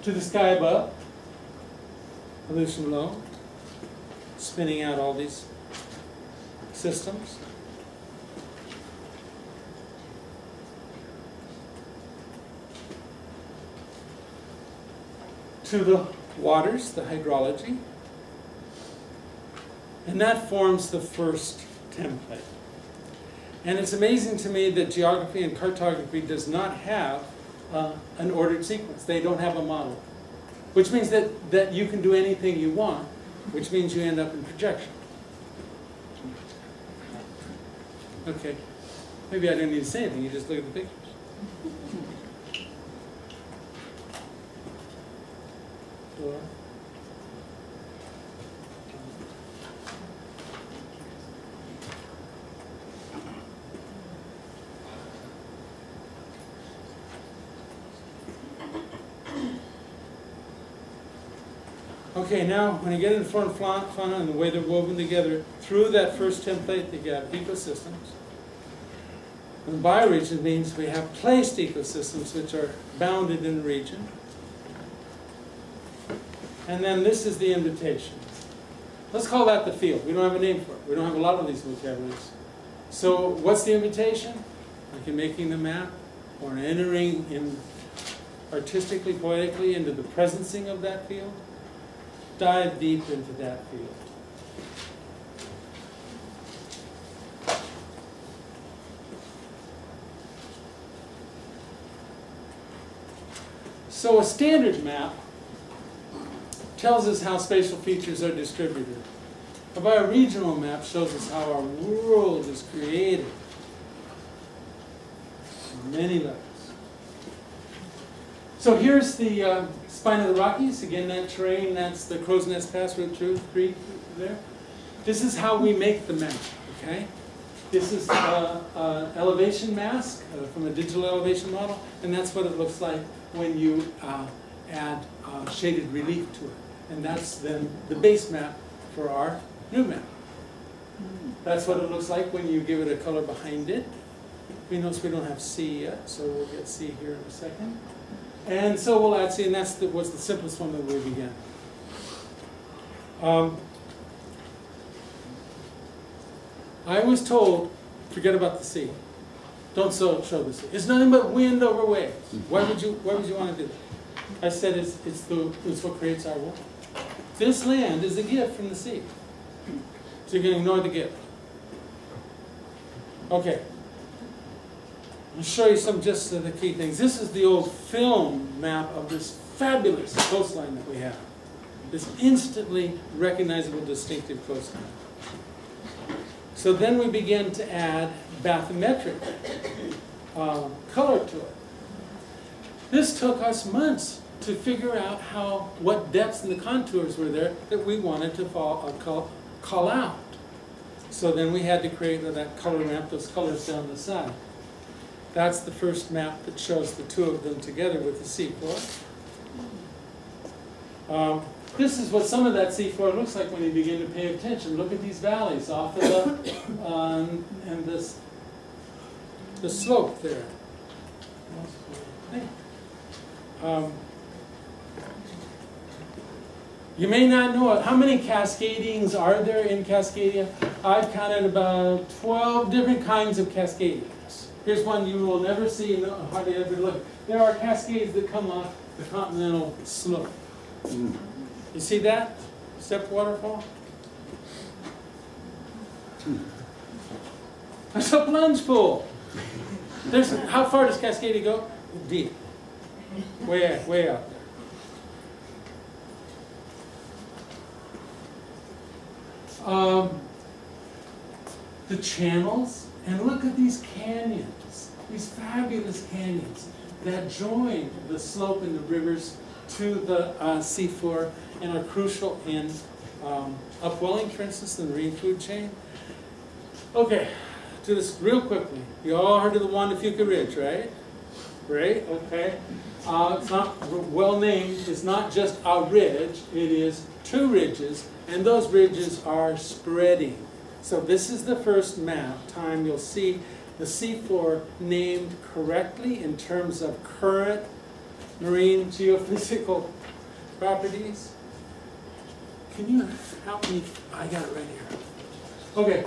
To the sky above, Aleutian below, spinning out all these systems. To the waters, the hydrology, and that forms the first template. And it's amazing to me that geography and cartography does not have an ordered sequence. They don't have a model, which means that you can do anything you want, which means you end up in projection. Okay, maybe I don't need to say anything, you just look at the pictures. floor. Okay, now when you get into flora and fauna and the way they're woven together, through that first template they have ecosystems. And bioregion means we have placed ecosystems which are bounded in the region. And then this is the invitation. Let's call that the field. We don't have a name for it. We don't have a lot of these vocabularies. So what's the invitation? Like in making the map, or in entering in artistically, poetically into the presencing of that field. Dive deep into that field. So a standard map tells us how spatial features are distributed. A bioregional map shows us how our world is created on many levels. So here's the spine of the Rockies. Again, that terrain, that's the Crow's Nest Pass, Route 3 there. This is how we make the map, okay? This is elevation mask from a digital elevation model, and that's what it looks like when you add shaded relief to it. And that's then the base map for our new map. That's what it looks like when you give it a color behind it. We notice we don't have C yet, so we'll get C here in a second. And so we'll add C, and that's was the simplest one that we began. I was told, forget about the C. Don't show the sea. It's nothing but wind over waves. Why would you want to do that? I said it's what creates our world. This land is a gift from the sea. So you're going to ignore the gift. Okay. I'll show you some just the key things. This is the old film map of this fabulous coastline that we have. This instantly recognizable, distinctive coastline. So then we begin to add bathymetric color to it. This took us months to figure out what depths and the contours were there that we wanted to call out. So then we had to create that color map, those colors down the side. That's the first map that shows the two of them together with the seafloor. This is what some of that seafloor looks like when you begin to pay attention. Look at these valleys off of the and the slope there. You may not know it. How many Cascadians are there in Cascadia? I've counted about 12 different kinds of Cascadians. Here's one you will never see, hardly ever look. There are cascades that come off the continental slope. You see that? Step waterfall? There's a plunge pool. How far does Cascadia go? Deep. Way out there. The channels, and look at these canyons, these fabulous canyons that join the slope and the rivers to the seafloor and are crucial in upwelling, for instance, in the marine food chain. Okay, do this real quickly. You all heard of the Juan de Fuca Ridge, right? Great, okay. It's not well named. It's not just a ridge. It is two ridges, and those ridges are spreading. So this is the first time you'll see the seafloor named correctly in terms of current marine geophysical properties. Can you help me? I got it right here. Okay.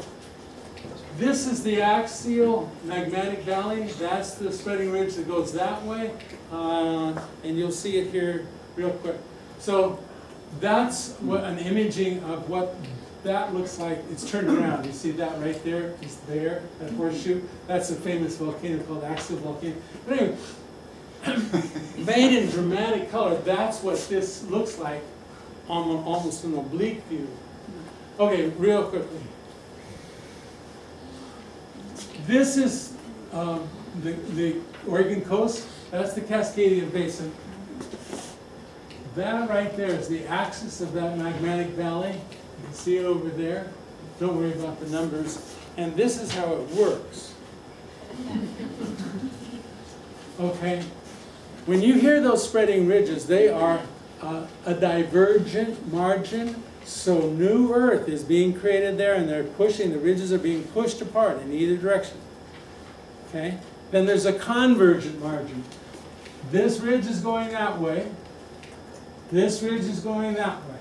This is the axial magmatic valley. That's the spreading ridge that goes that way. And you'll see it here real quick. So that's an imaging of what that looks like. It's turned around. You see that right there? It's there, that horseshoe. That's a famous volcano called axial volcano. But anyway, made in dramatic color, that's what this looks like on almost an oblique view. Okay, real quickly. This is the Oregon coast. That's the Cascadia Basin. That right there is the axis of that magmatic valley. You can see it over there. Don't worry about the numbers. And this is how it works. Okay? When you hear those spreading ridges, they are a divergent margin. So new earth is being created there, and they're pushing, the ridges are being pushed apart in either direction. Okay? Then there's a convergent margin. This ridge is going that way. This ridge is going that way.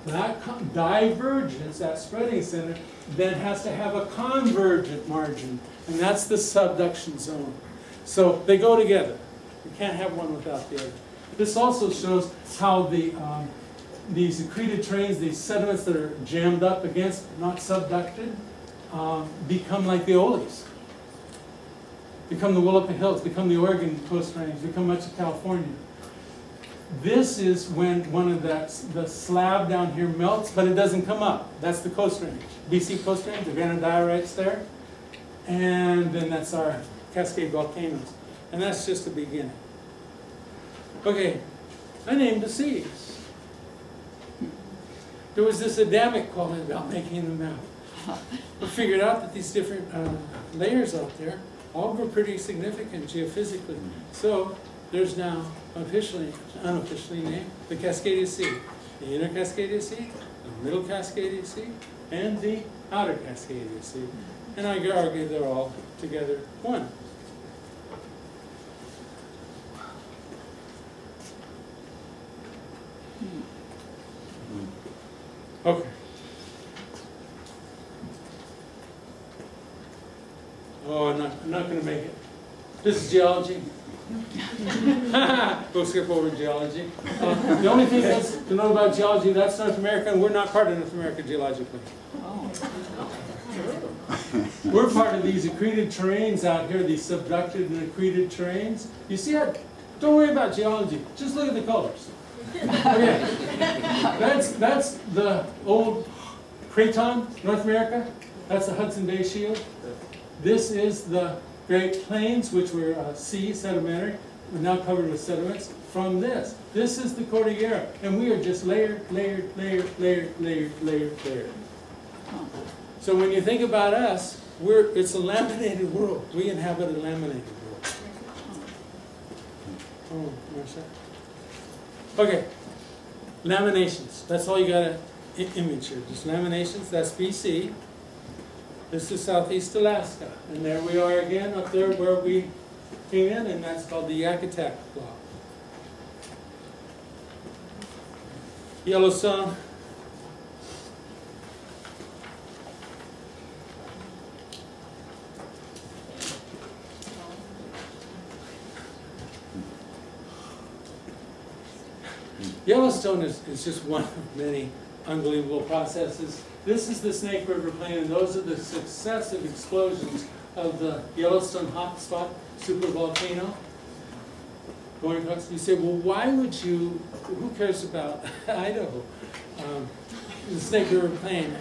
That divergence, that spreading center, then has to have a convergent margin, and that's the subduction zone. So they go together. You can't have one without the other. This also shows how these accreted terrains, these sediments that are jammed up against, not subducted, become like the Oles. Become the Willapa Hills, become the Oregon Coast Range, become much of California. This is when the slab down here melts, but it doesn't come up. That's the Coast Range. BC Coast Range, the granodiorites there. And then that's our Cascade volcanoes. And that's just the beginning. Okay, I named the seas. There was this Adamic quality about making the map. We figured out that these different layers out there all were pretty significant geophysically. So there's now unofficially named the Cascadia Sea, the inner Cascadia Sea, the middle Cascadia Sea, and the outer Cascadia Sea. And I argue they're all together one. Okay. Oh, I'm not going to make it. This is geology. We'll skip over geology. The only thing that's to know about geology, that's North America, and we're not part of North America geologically. We're part of these accreted terrains out here, these subducted and accreted terrains. You see how, don't worry about geology, just look at the colors. Okay. That's the old Craton, North America. That's the Hudson Bay Shield. This is the Great Plains, which were sea sedimentary, we're now covered with sediments from this. This is the Cordillera, and we are just layered, layered, layered, layered, layered, layered, layered. So when you think about us, it's a laminated world. We inhabit a laminated world. Oh, Marcia. Okay, laminations. That's all you got to image here. Just laminations. That's BC. This is Southeast Alaska, and there we are again up there where we came in, and that's called the Yakutat Block. Yellowstone. Yellowstone is just one of many unbelievable processes. This is the Snake River Plain, and those are the successive explosions of the Yellowstone hotspot supervolcano. Going across, you say, well, why would you, who cares about Idaho? The Snake River Plain.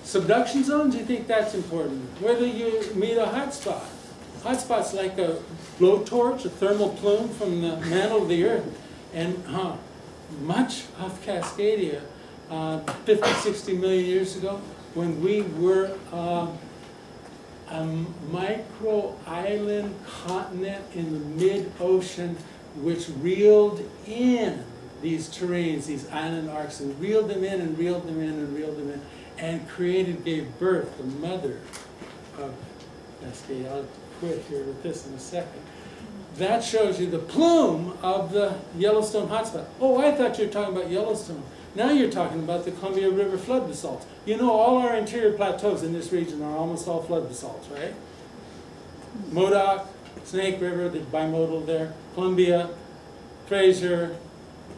Subduction zones, you think that's important? Whether you meet a hotspot. Hotspot's like a blowtorch, a thermal plume from the mantle of the earth. And much of Cascadia, 50, 60 million years ago, when we were a micro-island continent in the mid-ocean, which reeled in these terrains, these island arcs, and reeled them in and reeled them in and reeled them in, and gave birth, the mother of Cascadia. I'll quit here with this in a second. That shows you the plume of the Yellowstone hotspot. Oh, I thought you were talking about Yellowstone. Now you're talking about the Columbia River flood basalts. You know, all our interior plateaus in this region are almost all flood basalts, right? Modoc, Snake River, the bimodal there, Columbia, Fraser,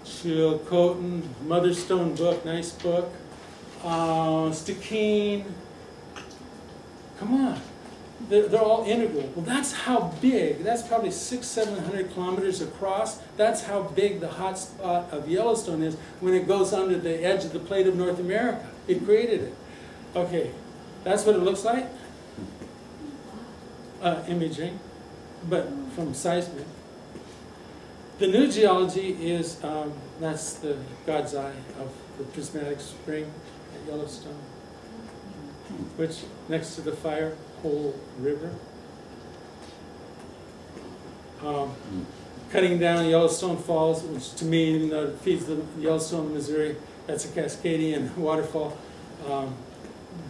Chilcotin, Motherstone book, nice book, Stikine. Come on. They're all integral. Well, that's how big, that's probably 600-700 kilometers across. That's how big the hotspot of Yellowstone is when it goes under the edge of the plate of North America. It created it. Okay, that's what it looks like. Imaging, but from seismic. The new geology is, that's the God's eye of the prismatic spring at Yellowstone, which next to the Fire Hole River. Cutting down Yellowstone Falls, which to me, even though it feeds the Yellowstone, Missouri, that's a Cascadian waterfall.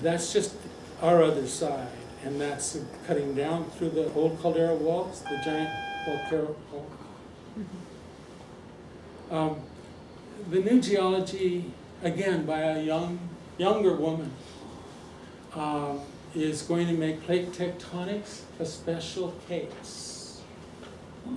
That's just our other side, and that's cutting down through the old caldera walls, the giant volcano wall. The new geology, again, by a younger woman, is going to make plate tectonics a special case.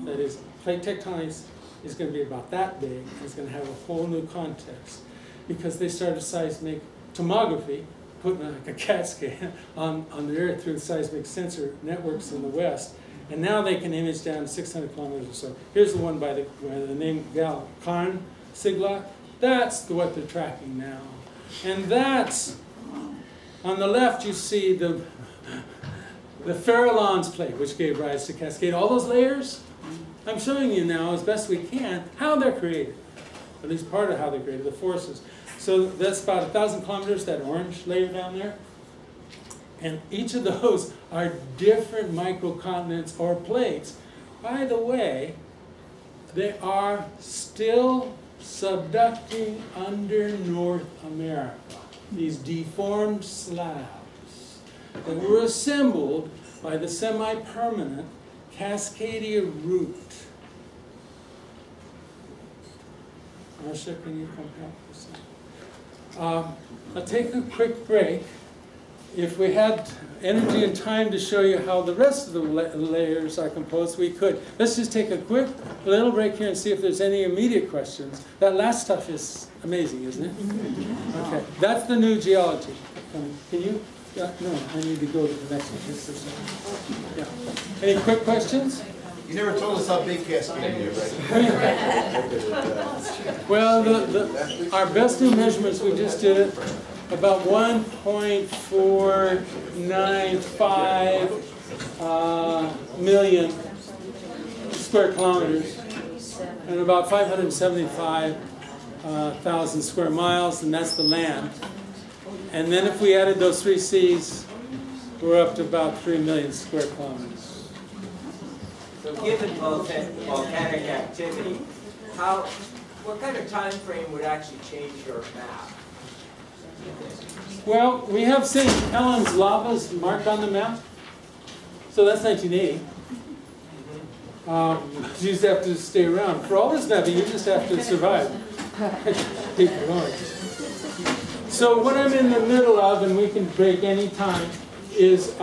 That is, plate tectonics is going to be about that big, and it's going to have a whole new context, because they started seismic tomography, putting like a CAT scan on the Earth through the seismic sensor networks in the West, and now they can image down to 600 kilometers or so. Here's the one by the name gal, Karn Sigla. That's what they're tracking now. And that's, on the left you see the Farallone's plate, which gave rise to Cascadia. All those layers, I'm showing you now as best we can how they're created, at least part of how they're created, the forces. So that's about 1,000 kilometers, that orange layer down there. And each of those are different microcontinents or plates. By the way, they are still subducting under North America, these deformed slabs that were assembled by the semi-permanent Cascadia root. Marcia, can you come help us? I'll take a quick break. If we had energy and time to show you how the rest of the layers are composed, we could. Let's just take a quick little break here and see if there's any immediate questions. That last stuff is amazing, isn't it? Okay, that's the new geology. Can you? No, I need to go to the next one. Yeah. Any quick questions? You never told us how big Cascadia is. Well, our best new measurements, we just did it, about 1.495 million square kilometers, and about 575,000 square miles, and that's the land. And then if we added those three seas, we're up to about 3 million square kilometers. So given volcanic activity, what kind of time frame would actually change your map? Well, we have St. Helens lavas marked on the map, so that's 1980. You just have to stay around. For all this mapping, you just have to survive. Keep going. So what I'm in the middle of, and we can break any time, is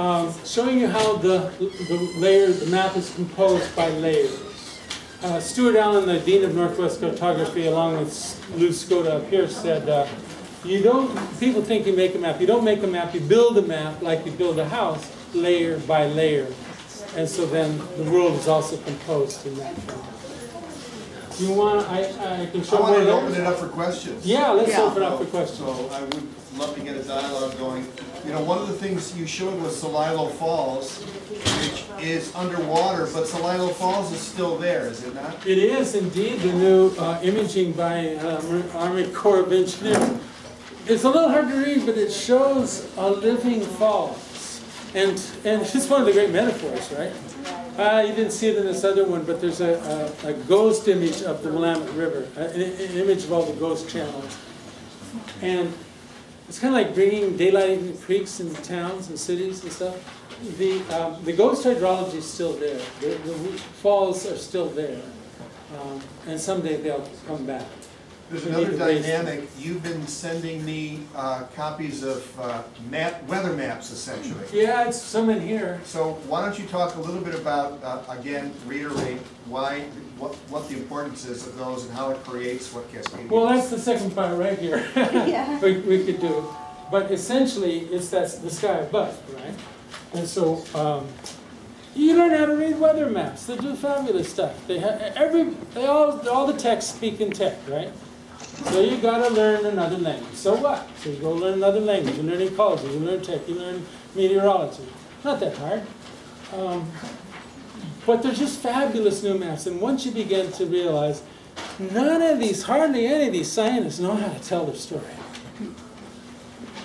showing you how the map is composed by layers. Stuart Allen, the Dean of Northwest Cartography, along with Lou Skoda up here, said, people think you make a map. You don't make a map, you build a map like you build a house, layer by layer. And so then the world is also composed in that form. You want, I can show more. I want to open it up for questions. Yeah, let's open up for questions. So I would love to get a dialogue going. You know, one of the things you showed was Celilo Falls, which is underwater, but Celilo Falls is still there, is it not? It is indeed the new imaging by Army Corps of Engineers. It's a little hard to read, but it shows a living falls. And it's one of the great metaphors, right? You didn't see it in this other one, but there's a ghost image of the Willamette River, an image of all the ghost channels. And it's kind of like bringing daylight into creeks and towns and cities and stuff. The ghost hydrology is still there. The falls are still there. And someday they'll come back. There's another dynamic. You've been sending me copies of weather maps, essentially. Yeah, it's some in here. So why don't you talk a little bit about, again, reiterate what the importance is of those and how it creates what Cascadia is. Well, that's the second part right here. Yeah. we could do. But essentially, it's the sky above, right? And so you learn how to read weather maps. They do fabulous stuff. All the texts speak in tech, right? So you got to learn another language. So what? So you go learn another language. You learn ecology. You learn tech. You learn meteorology. Not that hard. But they're just fabulous new maps. And once you begin to realize, hardly any of these scientists know how to tell their story.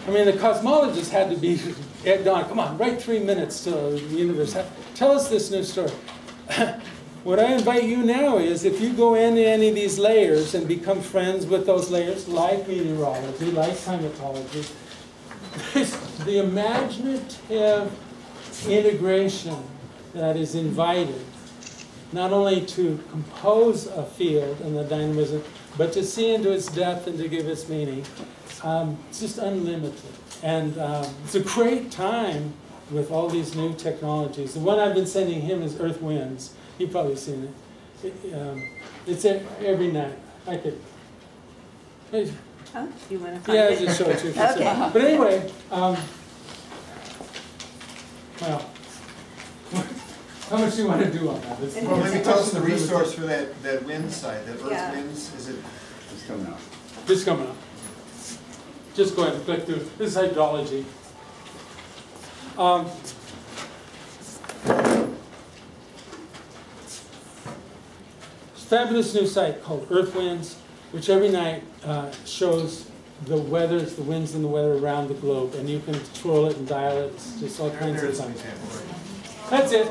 I mean, the cosmologists had to be at dawn. Come on, write 3 minutes to the universe. Tell us this new story. What I invite you now is, if you go into any of these layers and become friends with those layers, like meteorology, like climatology, the imaginative integration that is invited, not only to compose a field and the dynamism, but to see into its depth and to give its meaning, it's just unlimited. And it's a great time with all these new technologies. The one I've been sending him is Earth Winds. You've probably seen it. It's every night. I could. Huh? You want to find Yeah, it? I'll just show it to you. Okay. But anyway, well, how much do you want to do on that? Well, maybe tell us the resource for that wind site, that Earth Yeah. Winds, is it? It's coming out. Just coming up. Just go ahead and click through. This is hydrology. Fabulous new site called Earth Winds, which every night shows the weathers, the winds and the weather around the globe, and you can control it and dial it. It's just all kinds of fun. That's it.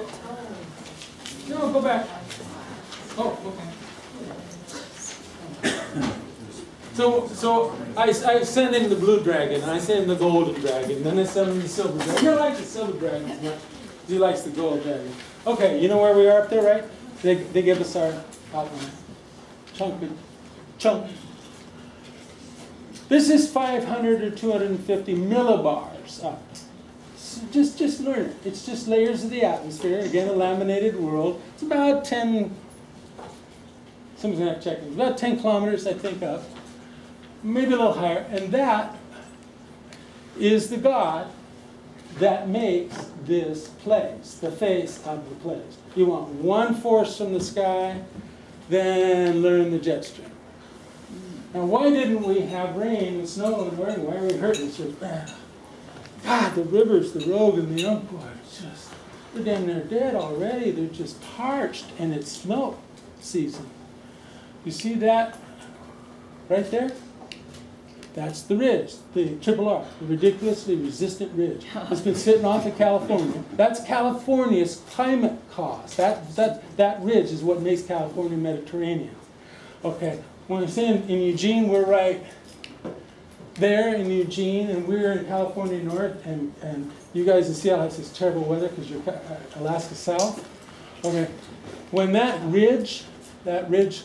No, go back. Oh, okay. So I send him the blue dragon, and I send him the golden dragon, then I send him the silver dragon. He likes the silver dragon as much as he likes the gold dragon. Okay, you know where we are up there, right? They give us our outline. Chunk. This is 500 or 250 millibars up. So just learn it. It's just layers of the atmosphere. Again, a laminated world. It's about 10, someone's going to check it. It's about 10 kilometers, I think, up. Maybe a little higher. And that is the God that makes this place, the face of the place. You want one force from the sky, then learn the jet stream. Now, why didn't we have rain and snow and rain? Why are we hurting? It's just, God, the rivers, the Rogue and the Umpqua, they're damn near dead already. They're just parched, and it's snow season. You see that right there? That's the ridge, the triple R, the ridiculously resistant ridge. It's been sitting off of California. That's California's climate cause. That ridge is what makes California Mediterranean. Okay, when I say in Eugene, we're right there in Eugene, and we're in California North, and you guys in Seattle have this terrible weather because you're Alaska South. Okay, when that ridge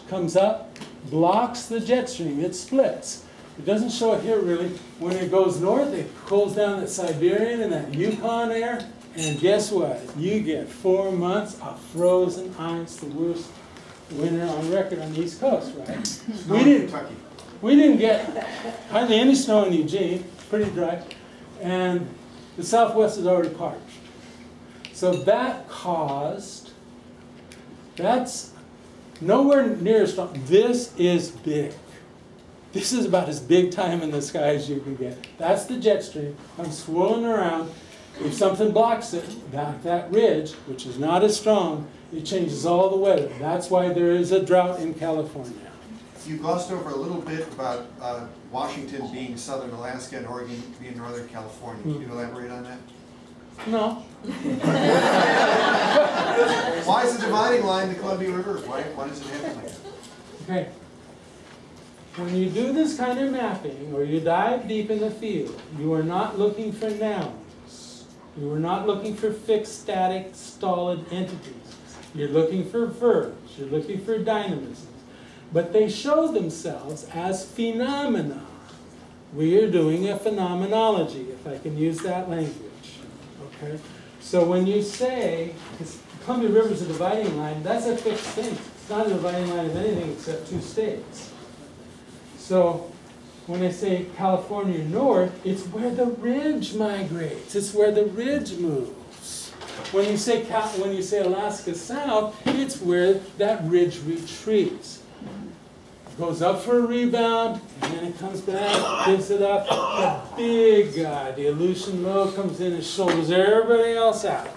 comes up, blocks the jet stream, it splits. It doesn't show it here really. When it goes north, it cools down that Siberian and that Yukon air, and guess what? You get 4 months of frozen ice, the worst winter on record on the East Coast, right? We didn't get hardly any snow in Eugene, pretty dry, and the Southwest is already parched. So that caused, that's nowhere near as strong. This is big. This is about as big time in the sky as you can get. That's the jet stream. I'm swirling around. If something blocks it, that ridge, which is not as strong, it changes all the weather. That's why there is a drought in California. You glossed over a little bit about Washington being southern Alaska and Oregon being northern California. Can you elaborate on that? No. Why is the dividing line the Columbia River? Why does it happen like that? Okay. When you do this kind of mapping, or you dive deep in the field, you are not looking for nouns. You are not looking for fixed, static, stolid entities. You're looking for verbs. You're looking for dynamisms. But they show themselves as phenomena. We are doing a phenomenology, if I can use that language. Okay? So when you say, Columbia River is a dividing line, that's a fixed thing. It's not a dividing line of anything except two states. So when I say California North, it's where the ridge migrates. It's where the ridge moves. When you say Alaska South, it's where that ridge retreats. It goes up for a rebound, and then it comes back, gives it up. The big guy, the Aleutian low, comes in and shoulders everybody else out.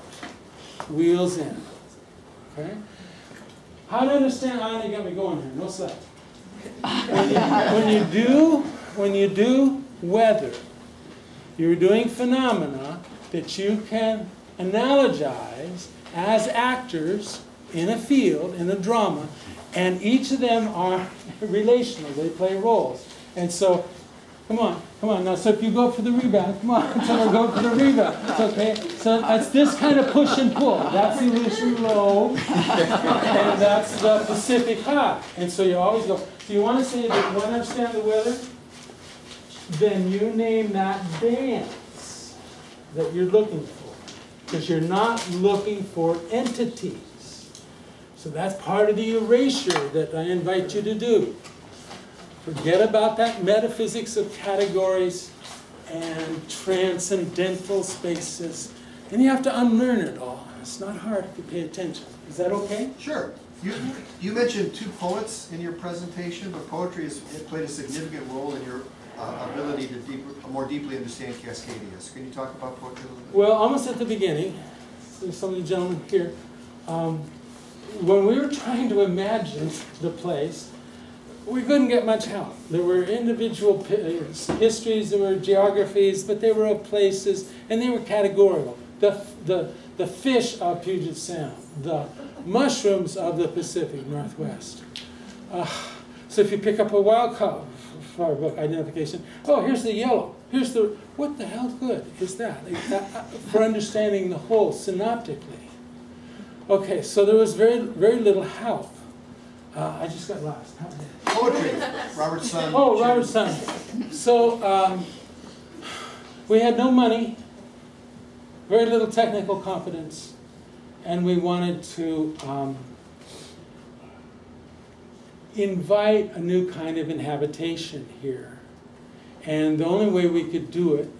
Wheels in. Okay? How to understand, you got me going here, no slide. When you do weather, you're doing phenomena that you can analogize as actors in a field, in a drama, and each of them are relational, they play roles. And so, come on. Now, so if you go for the rebound, come on, someone go for the rebound. It's okay. So it's this kind of push and pull. That's the Aleutian low, and that's the Pacific high. And so you always go. So you want to say that you want to understand the weather? Then you name that dance that you're looking for. Because you're not looking for entities. So that's part of the erasure that I invite you to do. Forget about that metaphysics of categories and transcendental spaces. And you have to unlearn it all. It's not hard if you pay attention. Is that okay? Sure. You mentioned two poets in your presentation, but poetry has played a significant role in your ability to more deeply understand Cascadia. So can you talk about poetry a little bit? Well, almost at the beginning, there's some of the gentlemen here, when we were trying to imagine the place, we couldn't get much help. There were individual histories, there were geographies, but they were of places, and they were categorical. The fish of Puget Sound, the mushrooms of the Pacific Northwest. So if you pick up a wildflower book identification, oh, here's the yellow. Here's the, what the hell good is that? For understanding the whole synoptically. Okay, so there was very, very little help. I just got lost. Poetry, Robert Sun. Oh, Robert Sun. So we had no money, very little technical competence, and we wanted to invite a new kind of inhabitation here. And the only way we could do it,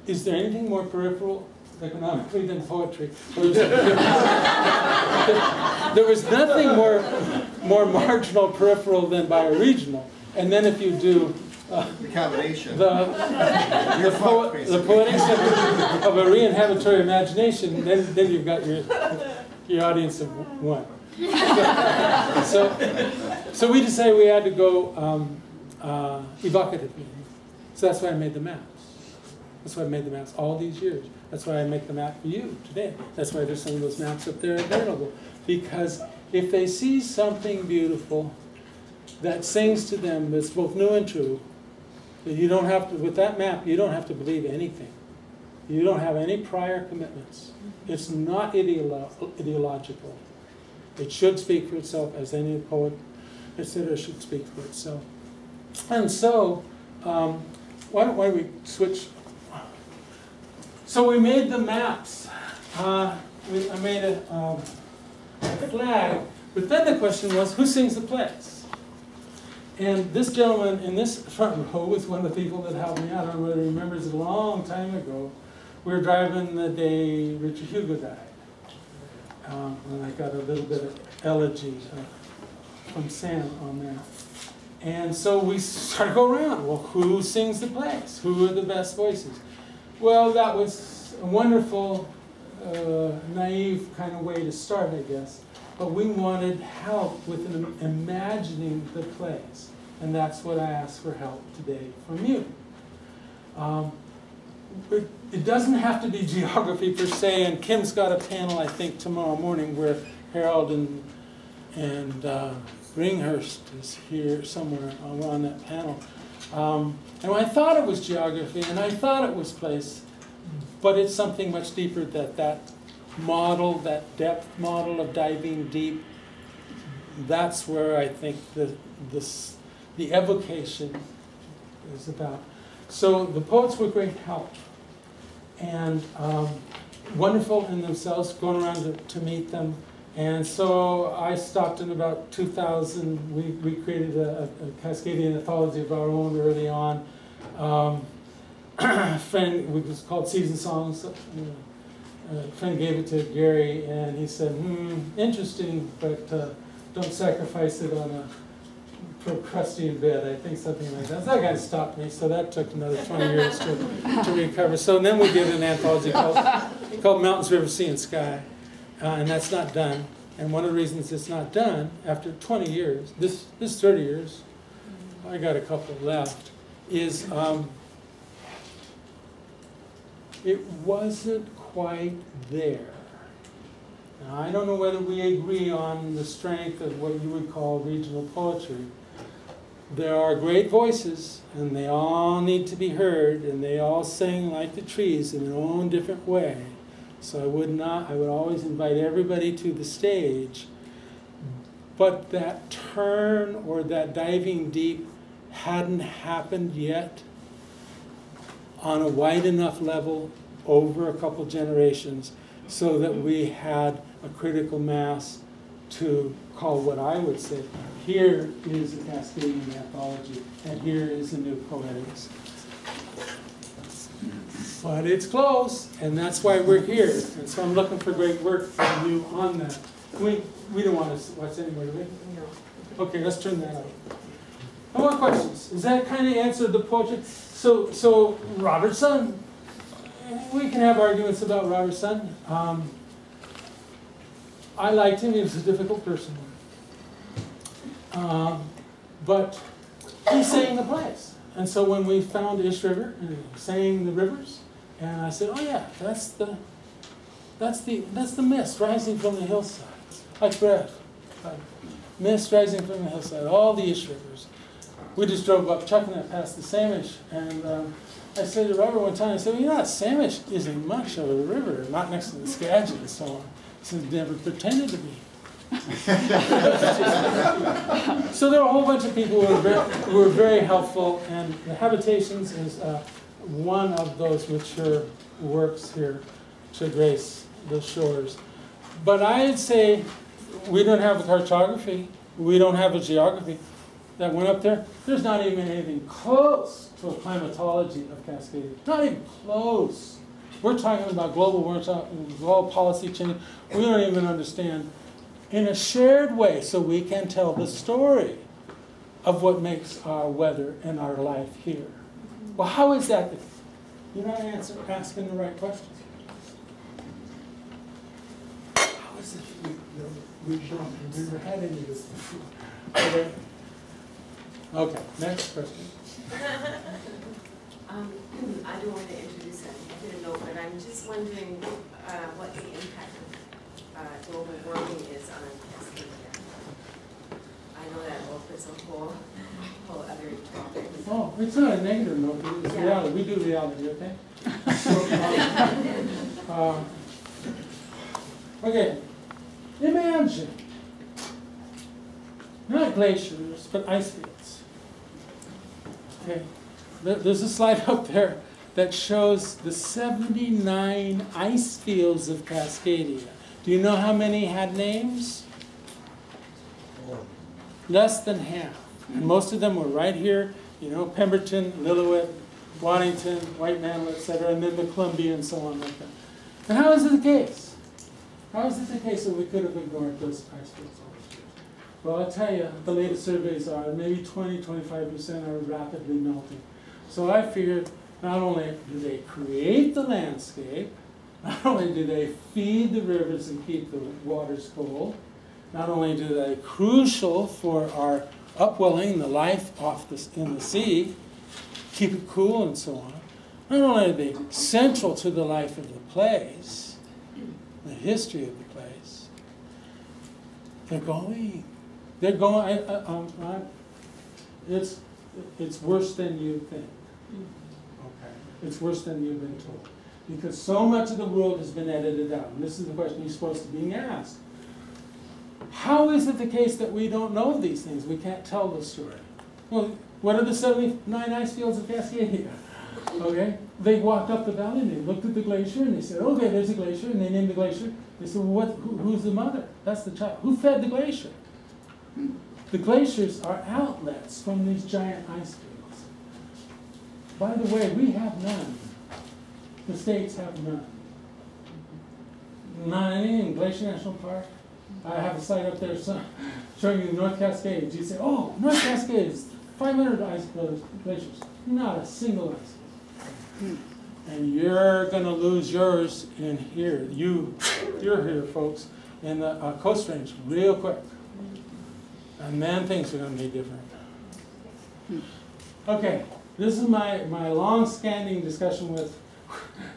is there anything more peripheral economically than poetry? There was nothing more marginal peripheral than bioregional. And then if you do the combination, the poetics of a re-inhabitory imagination, then you've got your audience of one. So we decided we had to go evocatively. So that's why I made the maps. That's why I made the maps all these years. That's why I make the map for you today. That's why there's some of those maps up there available. Because if they see something beautiful that sings to them that's both new and true, that you don't have to, with that map, you don't have to believe anything. You don't have any prior commitments. It's not ideological. It should speak for itself, as any poet, etc., should speak for itself. And so, why don't we switch? So we made the maps. I made a flag, but then the question was, who sings the plays? And this gentleman in this front row was one of the people that helped me out. I don't know whether he remembers it, a long time ago. We were driving the day Richard Hugo died. And I got a little bit of elegy from Sam on that. And so we started to go around. Well, who sings the plays? Who are the best voices? Well, that was a wonderful, naive kind of way to start, I guess. But we wanted help with imagining the plays. And that's what I asked for help today from you. It doesn't have to be geography per se, and Kim's got a panel, I think, tomorrow morning where Harold and Ringhurst is here somewhere on that panel. And I thought it was geography, and I thought it was place, but it's something much deeper that model, that depth model of diving deep, that's where I think the evocation is about. So the poets were great help, and wonderful in themselves, going around to meet them. And so I stopped in about 2000. We created a Cascadia anthology of our own early on. Friend, it was called Season Songs. A friend gave it to Gary, and he said, interesting, but don't sacrifice it on a Procrustean bed, I think, something like that. So that kind of stopped me, so that took another 20 years to recover. So then we did an anthology called Mountains, River, Sea, and Sky. and that's not done. And one of the reasons it's not done, after 20 years, this 30 years, I got a couple left, is it wasn't quite there. Now, I don't know whether we agree on the strength of what you would call regional poetry. There are great voices, and they all need to be heard, and they all sing like the trees in their own different way. So I would always invite everybody to the stage. But that turn or that diving deep hadn't happened yet on a wide enough level over a couple generations so that we had a critical mass to call what I would say, here is a Cascadian anthology, and here is a new poetics. But it's close, and that's why we're here. And so I'm looking for great work from you on that. We don't want to watch anymore, do we? No. Okay, let's turn that out. No more questions. Does that kind of answer the poetry? So Robertson, we can have arguments about Robertson. I liked him. He was a difficult person. But he sang the plays. And so when we found Ish River, and he sang the rivers, and I said, oh yeah, that's the mist rising from the hillside, like breath, like mist rising from the hillside, all the Ish rivers. We just drove up Chuckanut past the Samish, and I said to Robert one time, I said, well, you know, Samish isn't much of a river, not next to the Cascadia and so on. He said, never pretended to be. So there were a whole bunch of people who were very helpful, and the Habitations is one of those mature works here to grace the shores. But I'd say we don't have a cartography, we don't have a geography that went up there. There's not even anything close to a climatology of Cascadia. Not even close. We're talking about global policy change. We don't even understand in a shared way so we can tell the story of what makes our weather and our life here. Well, how is that? You're not asking the right questions. How is it we've never had any of this before? Okay, next question. I don't want to introduce it, I didn't know, but I'm just wondering what the impact of global warming is on Cascadia. I know that opens a whole other topic. Oh, it's not a negative note, it's reality. We do reality, okay? So, okay, imagine, not glaciers, but ice fields. Okay, there's a slide up there that shows the 79 ice fields of Cascadia. Do you know how many had names? Less than half. And most of them were right here, you know, Pemberton, Lillooet, Waddington, White Mantle, etc., and then the Columbia and so on like that. And how is it the case? How is it the case that we could have ignored those ice fields all these years? Well, I'll tell you, the latest surveys are maybe 20–25% are rapidly melting. So I figured not only do they create the landscape, not only do they feed the rivers and keep the waters cold, not only do they crucial for our upwelling, the life in the sea, keep it cool and so on, not only are they central to the life of the place, the history of the place, they're going. It's worse than you think. Okay, it's worse than you've been told. Because so much of the world has been edited out. And this is the question you're supposed to be asked. How is it the case that we don't know these things? We can't tell the story. Well, what are the 79 ice fields of Cascadia? Okay, they walked up the valley and they looked at the glacier and they said, okay, there's a glacier, and they named the glacier. They said, well, who's the mother? That's the child. Who fed the glacier? The glaciers are outlets from these giant ice fields. By the way, we have none. The states have none. Not any in Glacier National Park. I have a site up there showing you the North Cascades. You say, oh, North Cascades, 500 ice glaciers. Not a single ice field. And you're going to lose yours in here. You're here, folks, in the Coast Range real quick. And then things are going to be different. Okay, this is my long-standing discussion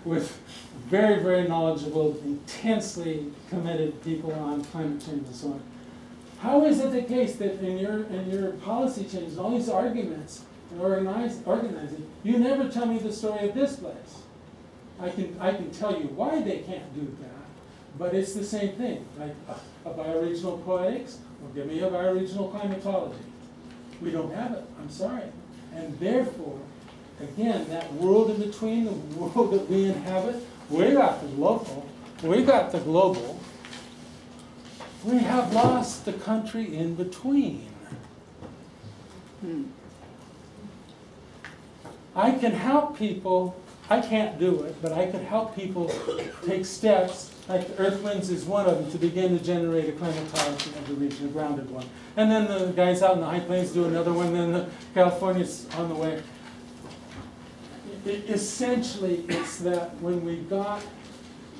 with very, very knowledgeable, intensely committed people on climate change and so on. How is it the case that in your policy changes, all these arguments and organizing, you never tell me the story of this place? I can tell you why they can't do that, but it's the same thing. Like a bioregional poetics, or give me a bioregional climatology. We don't have it. I'm sorry. And therefore, again, that world in between, the world that we inhabit, we got the local, we got the global. We have lost the country in between. I can help people. I can't do it, but I can help people take steps, like the Earth Winds is one of them, to begin to generate a climatology of the region, a grounded one. And then the guys out in the High Plains do another one, then the California's on the way. Essentially, it's that when we got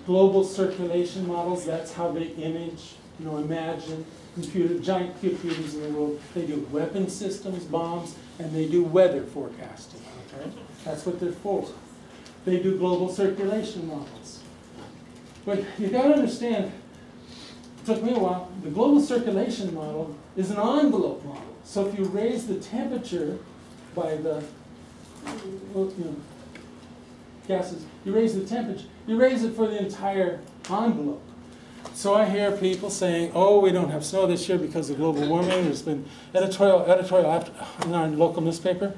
global circulation models, that's how they image, imagine giant computers in the world. They do weapon systems, bombs, and they do weather forecasting. Okay? That's what they're for. They do global circulation models. But you got to understand, it took me a while, the global circulation model is an envelope model. So if you raise the temperature by the gases, you raise the temperature, you raise it for the entire envelope. So I hear people saying, oh, we don't have snow this year because of global warming. There's been editorial in our local newspaper.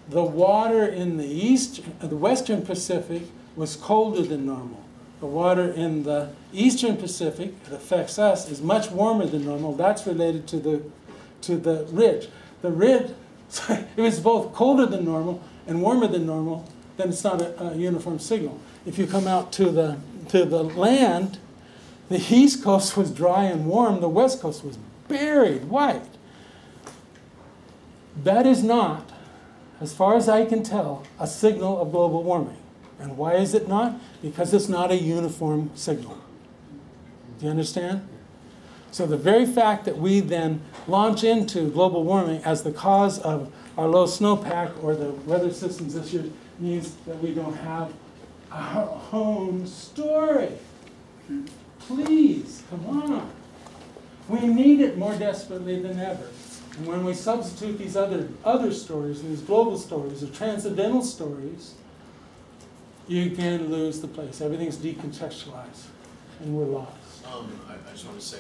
The water in the Western Pacific was colder than normal. The water in the Eastern Pacific, it affects us, is much warmer than normal. That's related to the ridge. The ridge, if it's both colder than normal and warmer than normal, then it's not a uniform signal. If you come out to the land, the East Coast was dry and warm. The West Coast was buried white. That is not, as far as I can tell, a signal of global warming. And why is it not? Because it's not a uniform signal. Do you understand? So the very fact that we then launch into global warming as the cause of our low snowpack or the weather systems this year means that we don't have our own story. Please, come on. We need it more desperately than ever. And when we substitute these other stories, these global stories, or transcendental stories, you can lose the place. Everything's decontextualized, and we're lost. I just want to say,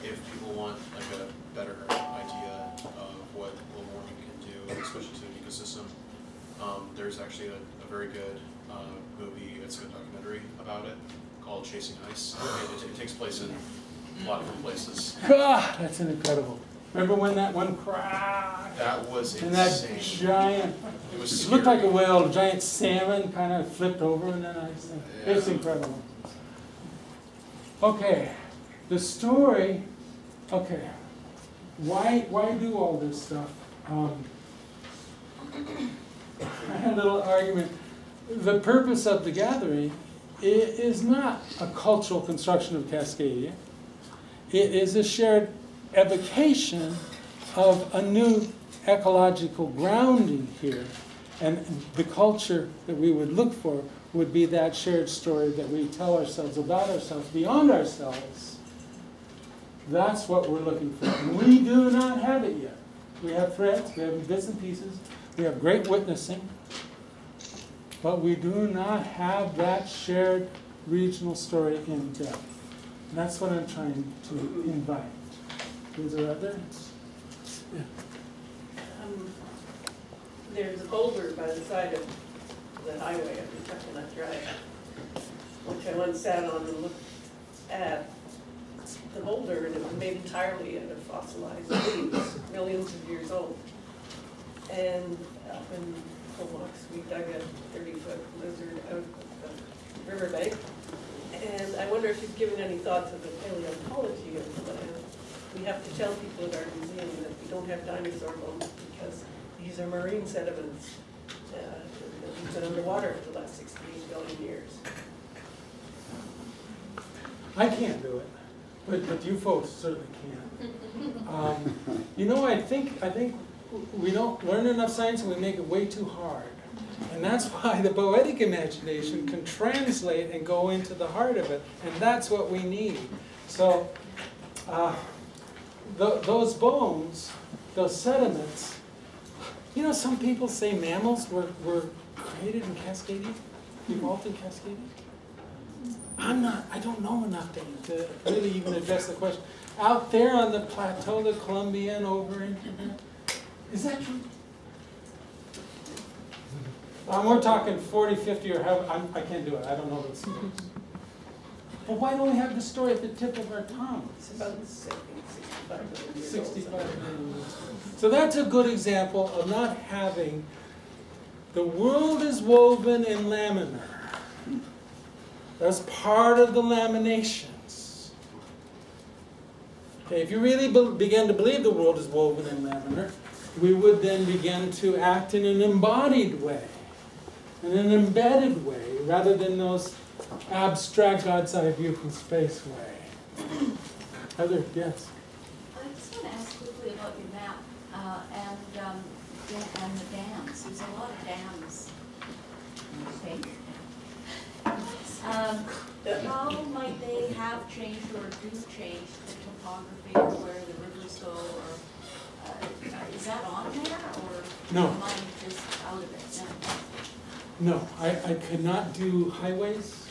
if people want a better idea of what global warming can do, especially to an ecosystem, there's actually a very good movie. It's a documentary about it called Chasing Ice. It takes place in a lot of different places. God, that's incredible. Remember when that one cracked? That was insane. And that giant, it looked like a whale, a giant salmon kind of flipped over and then it's incredible. Okay, the story, okay, why do all this stuff? I had a little argument. The purpose of the gathering is not a cultural construction of Cascadia. It is a shared evocation of a new ecological grounding here. And the culture that we would look for would be that shared story that we tell ourselves about ourselves, beyond ourselves. That's what we're looking for. And we do not have it yet. We have threads, we have bits and pieces, we have great witnessing, but we do not have that shared regional story in depth. And that's what I'm trying to invite. Is there others? Yeah. There's a boulder by the side of the highway up in Coconut Drive, which I once sat on and looked at the boulder, and it was made entirely out of fossilized leaves, millions of years old. And up in Comox, we dug a 30-foot lizard out of the riverbank. And I wonder if you've given any thoughts of the paleontology of the land. We have to tell people at our museum that we don't have dinosaur bones because these these are marine sediments. We've been underwater for the last 16 billion years. I can't do it, but you folks certainly can. You know, I think we don't learn enough science and we make it way too hard. And that's why the poetic imagination can translate and go into the heart of it. And that's what we need. So those bones, those sediments, you know, some people say mammals were created in Cascadia, evolved in Cascadia. I don't know enough to really even address the question. Out there on the plateau, the Columbian over in here, is that true? We're talking 40, 50, or however. I can't do it. I don't know those stories. But why don't we have the story at the tip of our tongue? It's about 65 million years 65 old. million years. So that's a good example of not having the world is woven in laminar. That's part of the laminations. Okay, if you really begin to believe the world is woven in laminar, we would then begin to act in an embodied way, in an embedded way, rather than those abstract God's eye view from space way. Heather, yes? I just want to ask quickly about your map and the dams. There's a lot of dams. Okay. How might they have changed or do change the topography or where the rivers go? Or is that on there, or No. am I just out of it now? No, I could not do highways,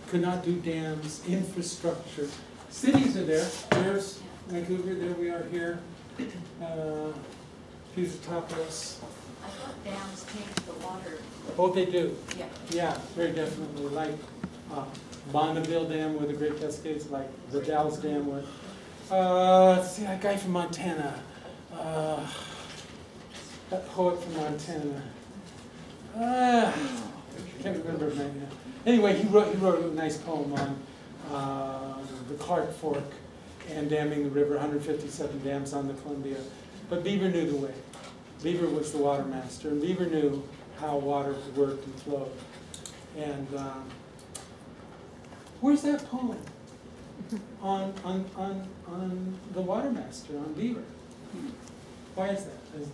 could not do dams, infrastructure. Cities are there. There's Vancouver, there we are here. Fusotopolis. I thought dams change the water. Oh, they do. Yeah. Yeah, very definitely. Like Bonneville Dam with the Great Cascades, like the Dalles Dam with. Let's see, that guy from Montana. That poet from Montana. Can't remember his name now. Anyway, he wrote a nice poem on the Clark Fork and damming the river, 157 dams on the Columbia. But Beaver knew the way. Beaver was the water master, and Beaver knew how water worked and flowed. And where's that poem on the water master, on Beaver? Why is that? Is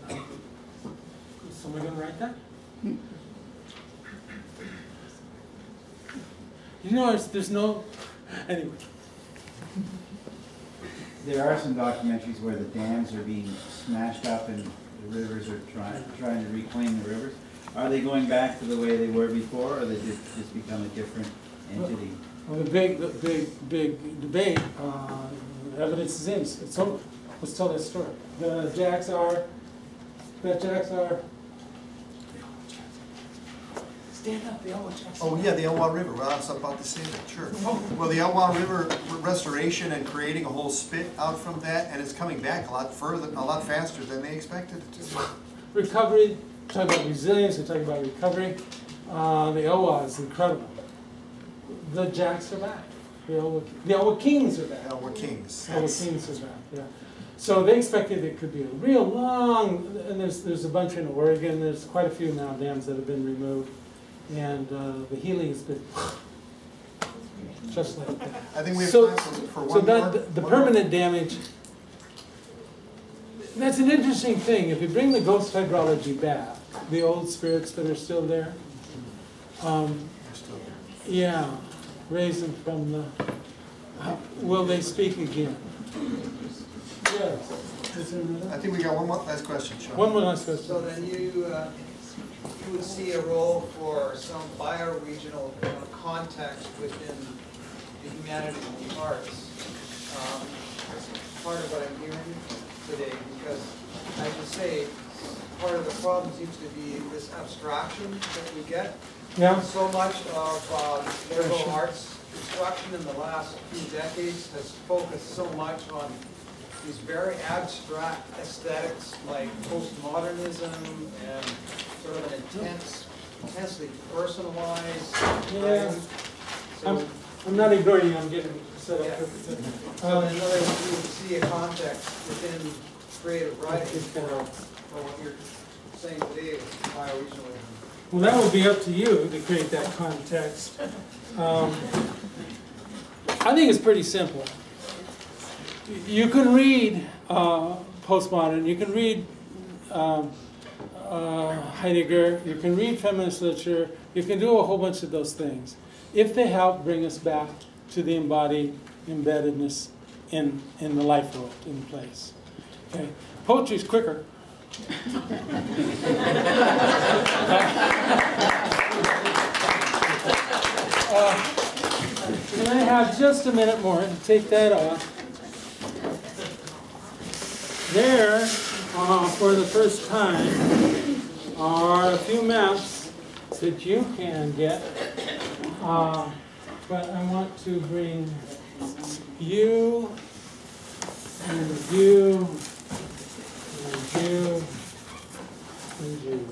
someone going to write that? You know, there's no, anyway. There are some documentaries where the dams are being smashed up and the rivers are trying to reclaim the rivers. Are they going back to the way they were before, or they just become a different entity? Well, the big debate, evidence is in. So let's tell that story. The Jacks are. Stand up, the Elwha Jacks. Oh, yeah, the Elwha River. Well, I was about to say that, sure. Well, the Elwha River restoration and creating a whole spit out from that, and it's coming back a lot faster than they expected it to. Recovery, talk about resilience, we talk about recovery. The Elwha is incredible. The Jacks are back. The Elwha Kings are back. Elwha Kings. Elwha Kings are back, yeah. So they expected it could be a real long, and there's a bunch in Oregon, there's quite a few now dams that have been removed. And the healing has been just like that. I think we have So, time for one so more. the permanent damage, that's an interesting thing. If you bring the ghost hydrology back, the old spirits that are still there, yeah, raise them from the, will they speak again? Yes. Is there another? I think we got one more last question, Sean. One more last question. So then you would see a role for some bioregional context within the humanities and the arts. That's part of what I'm hearing today, because I would say part of the problem seems to be this abstraction that we get. Yeah. So much of liberal arts instruction in the last few decades has focused so much on these very abstract aesthetics like postmodernism and sort of an intensely personalized. Yeah. So, I'm not ignoring you, I'm getting set up. Yeah. So in other words, you would see a context within creative writing for what you're saying today is bioregionalism. Well, that would be up to you to create that context. I think it's pretty simple. You can read postmodern, you can read Heidegger, you can read feminist literature, you can do a whole bunch of those things if they help bring us back to the embodied embeddedness in the life world, in place. Okay. Poetry's quicker. Can I have just a minute more to take that off? There, for the first time, are a few maps that you can get. But I want to bring you, and you, and you, and you.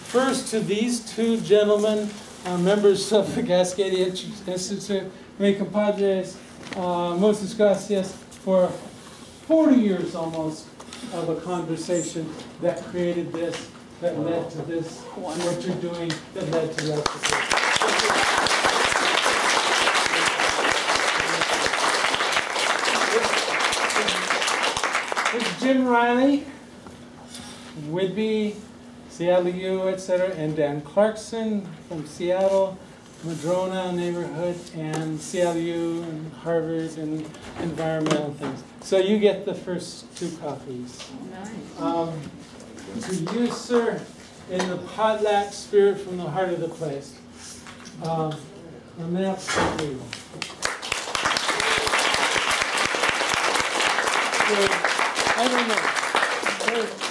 First to these two gentlemen, members of the Cascadia Institute, my compadres, muchas gracias, for 40 years almost of a conversation that created this, that led to this, what you're doing, that led to that. It's Jim Riley, Whitby, Seattle U, etc., and Dan Clarkson from Seattle, Madrona neighborhood, and Seattle U, and Harvard, and environmental things. So you get the first two copies. To you, sir, in the potlatch spirit from the heart of the place. A map for you. I don't know.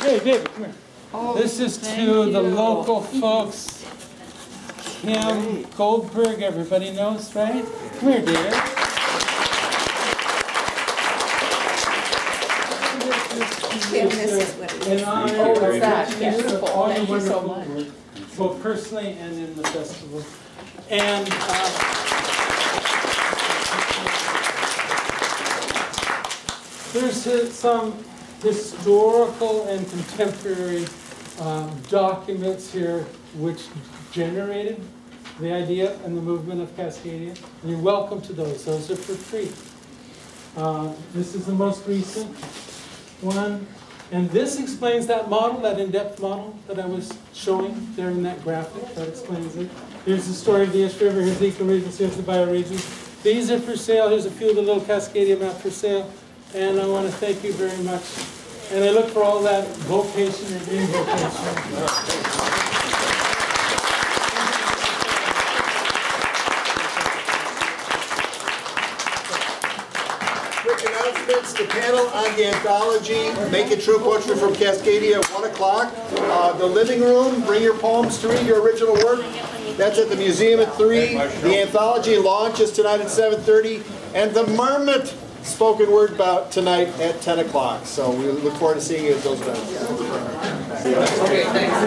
Hey, David, come here. Oh, this is to the local folks. Kim Goldberg, everybody knows, right? Come here, David. In honor of all your wonderful work, both personally and in the festival. And there's some historical and contemporary documents here which generated the idea and the movement of Cascadia. And you're welcome to those. Those are for free. This is the most recent one. And this explains that model, that in-depth model that I was showing there in that graphic. That explains it. Here's the story of the East River. Here's the ecoregions. Here's the bioregions. These are for sale. Here's a few of the little Cascadia map for sale. And I want to thank you very much. And I look for all that vocation and invocation. Quick announcements, the panel on the anthology, Make It True Poetry from Cascadia at 1 o'clock. The living room, bring your poems to read your original work. That's at the museum at 3. The anthology launches tonight at 7:30. And the Marmot spoken word bout tonight at 10 o'clock. So we look forward to seeing you at those events. Okay, thanks.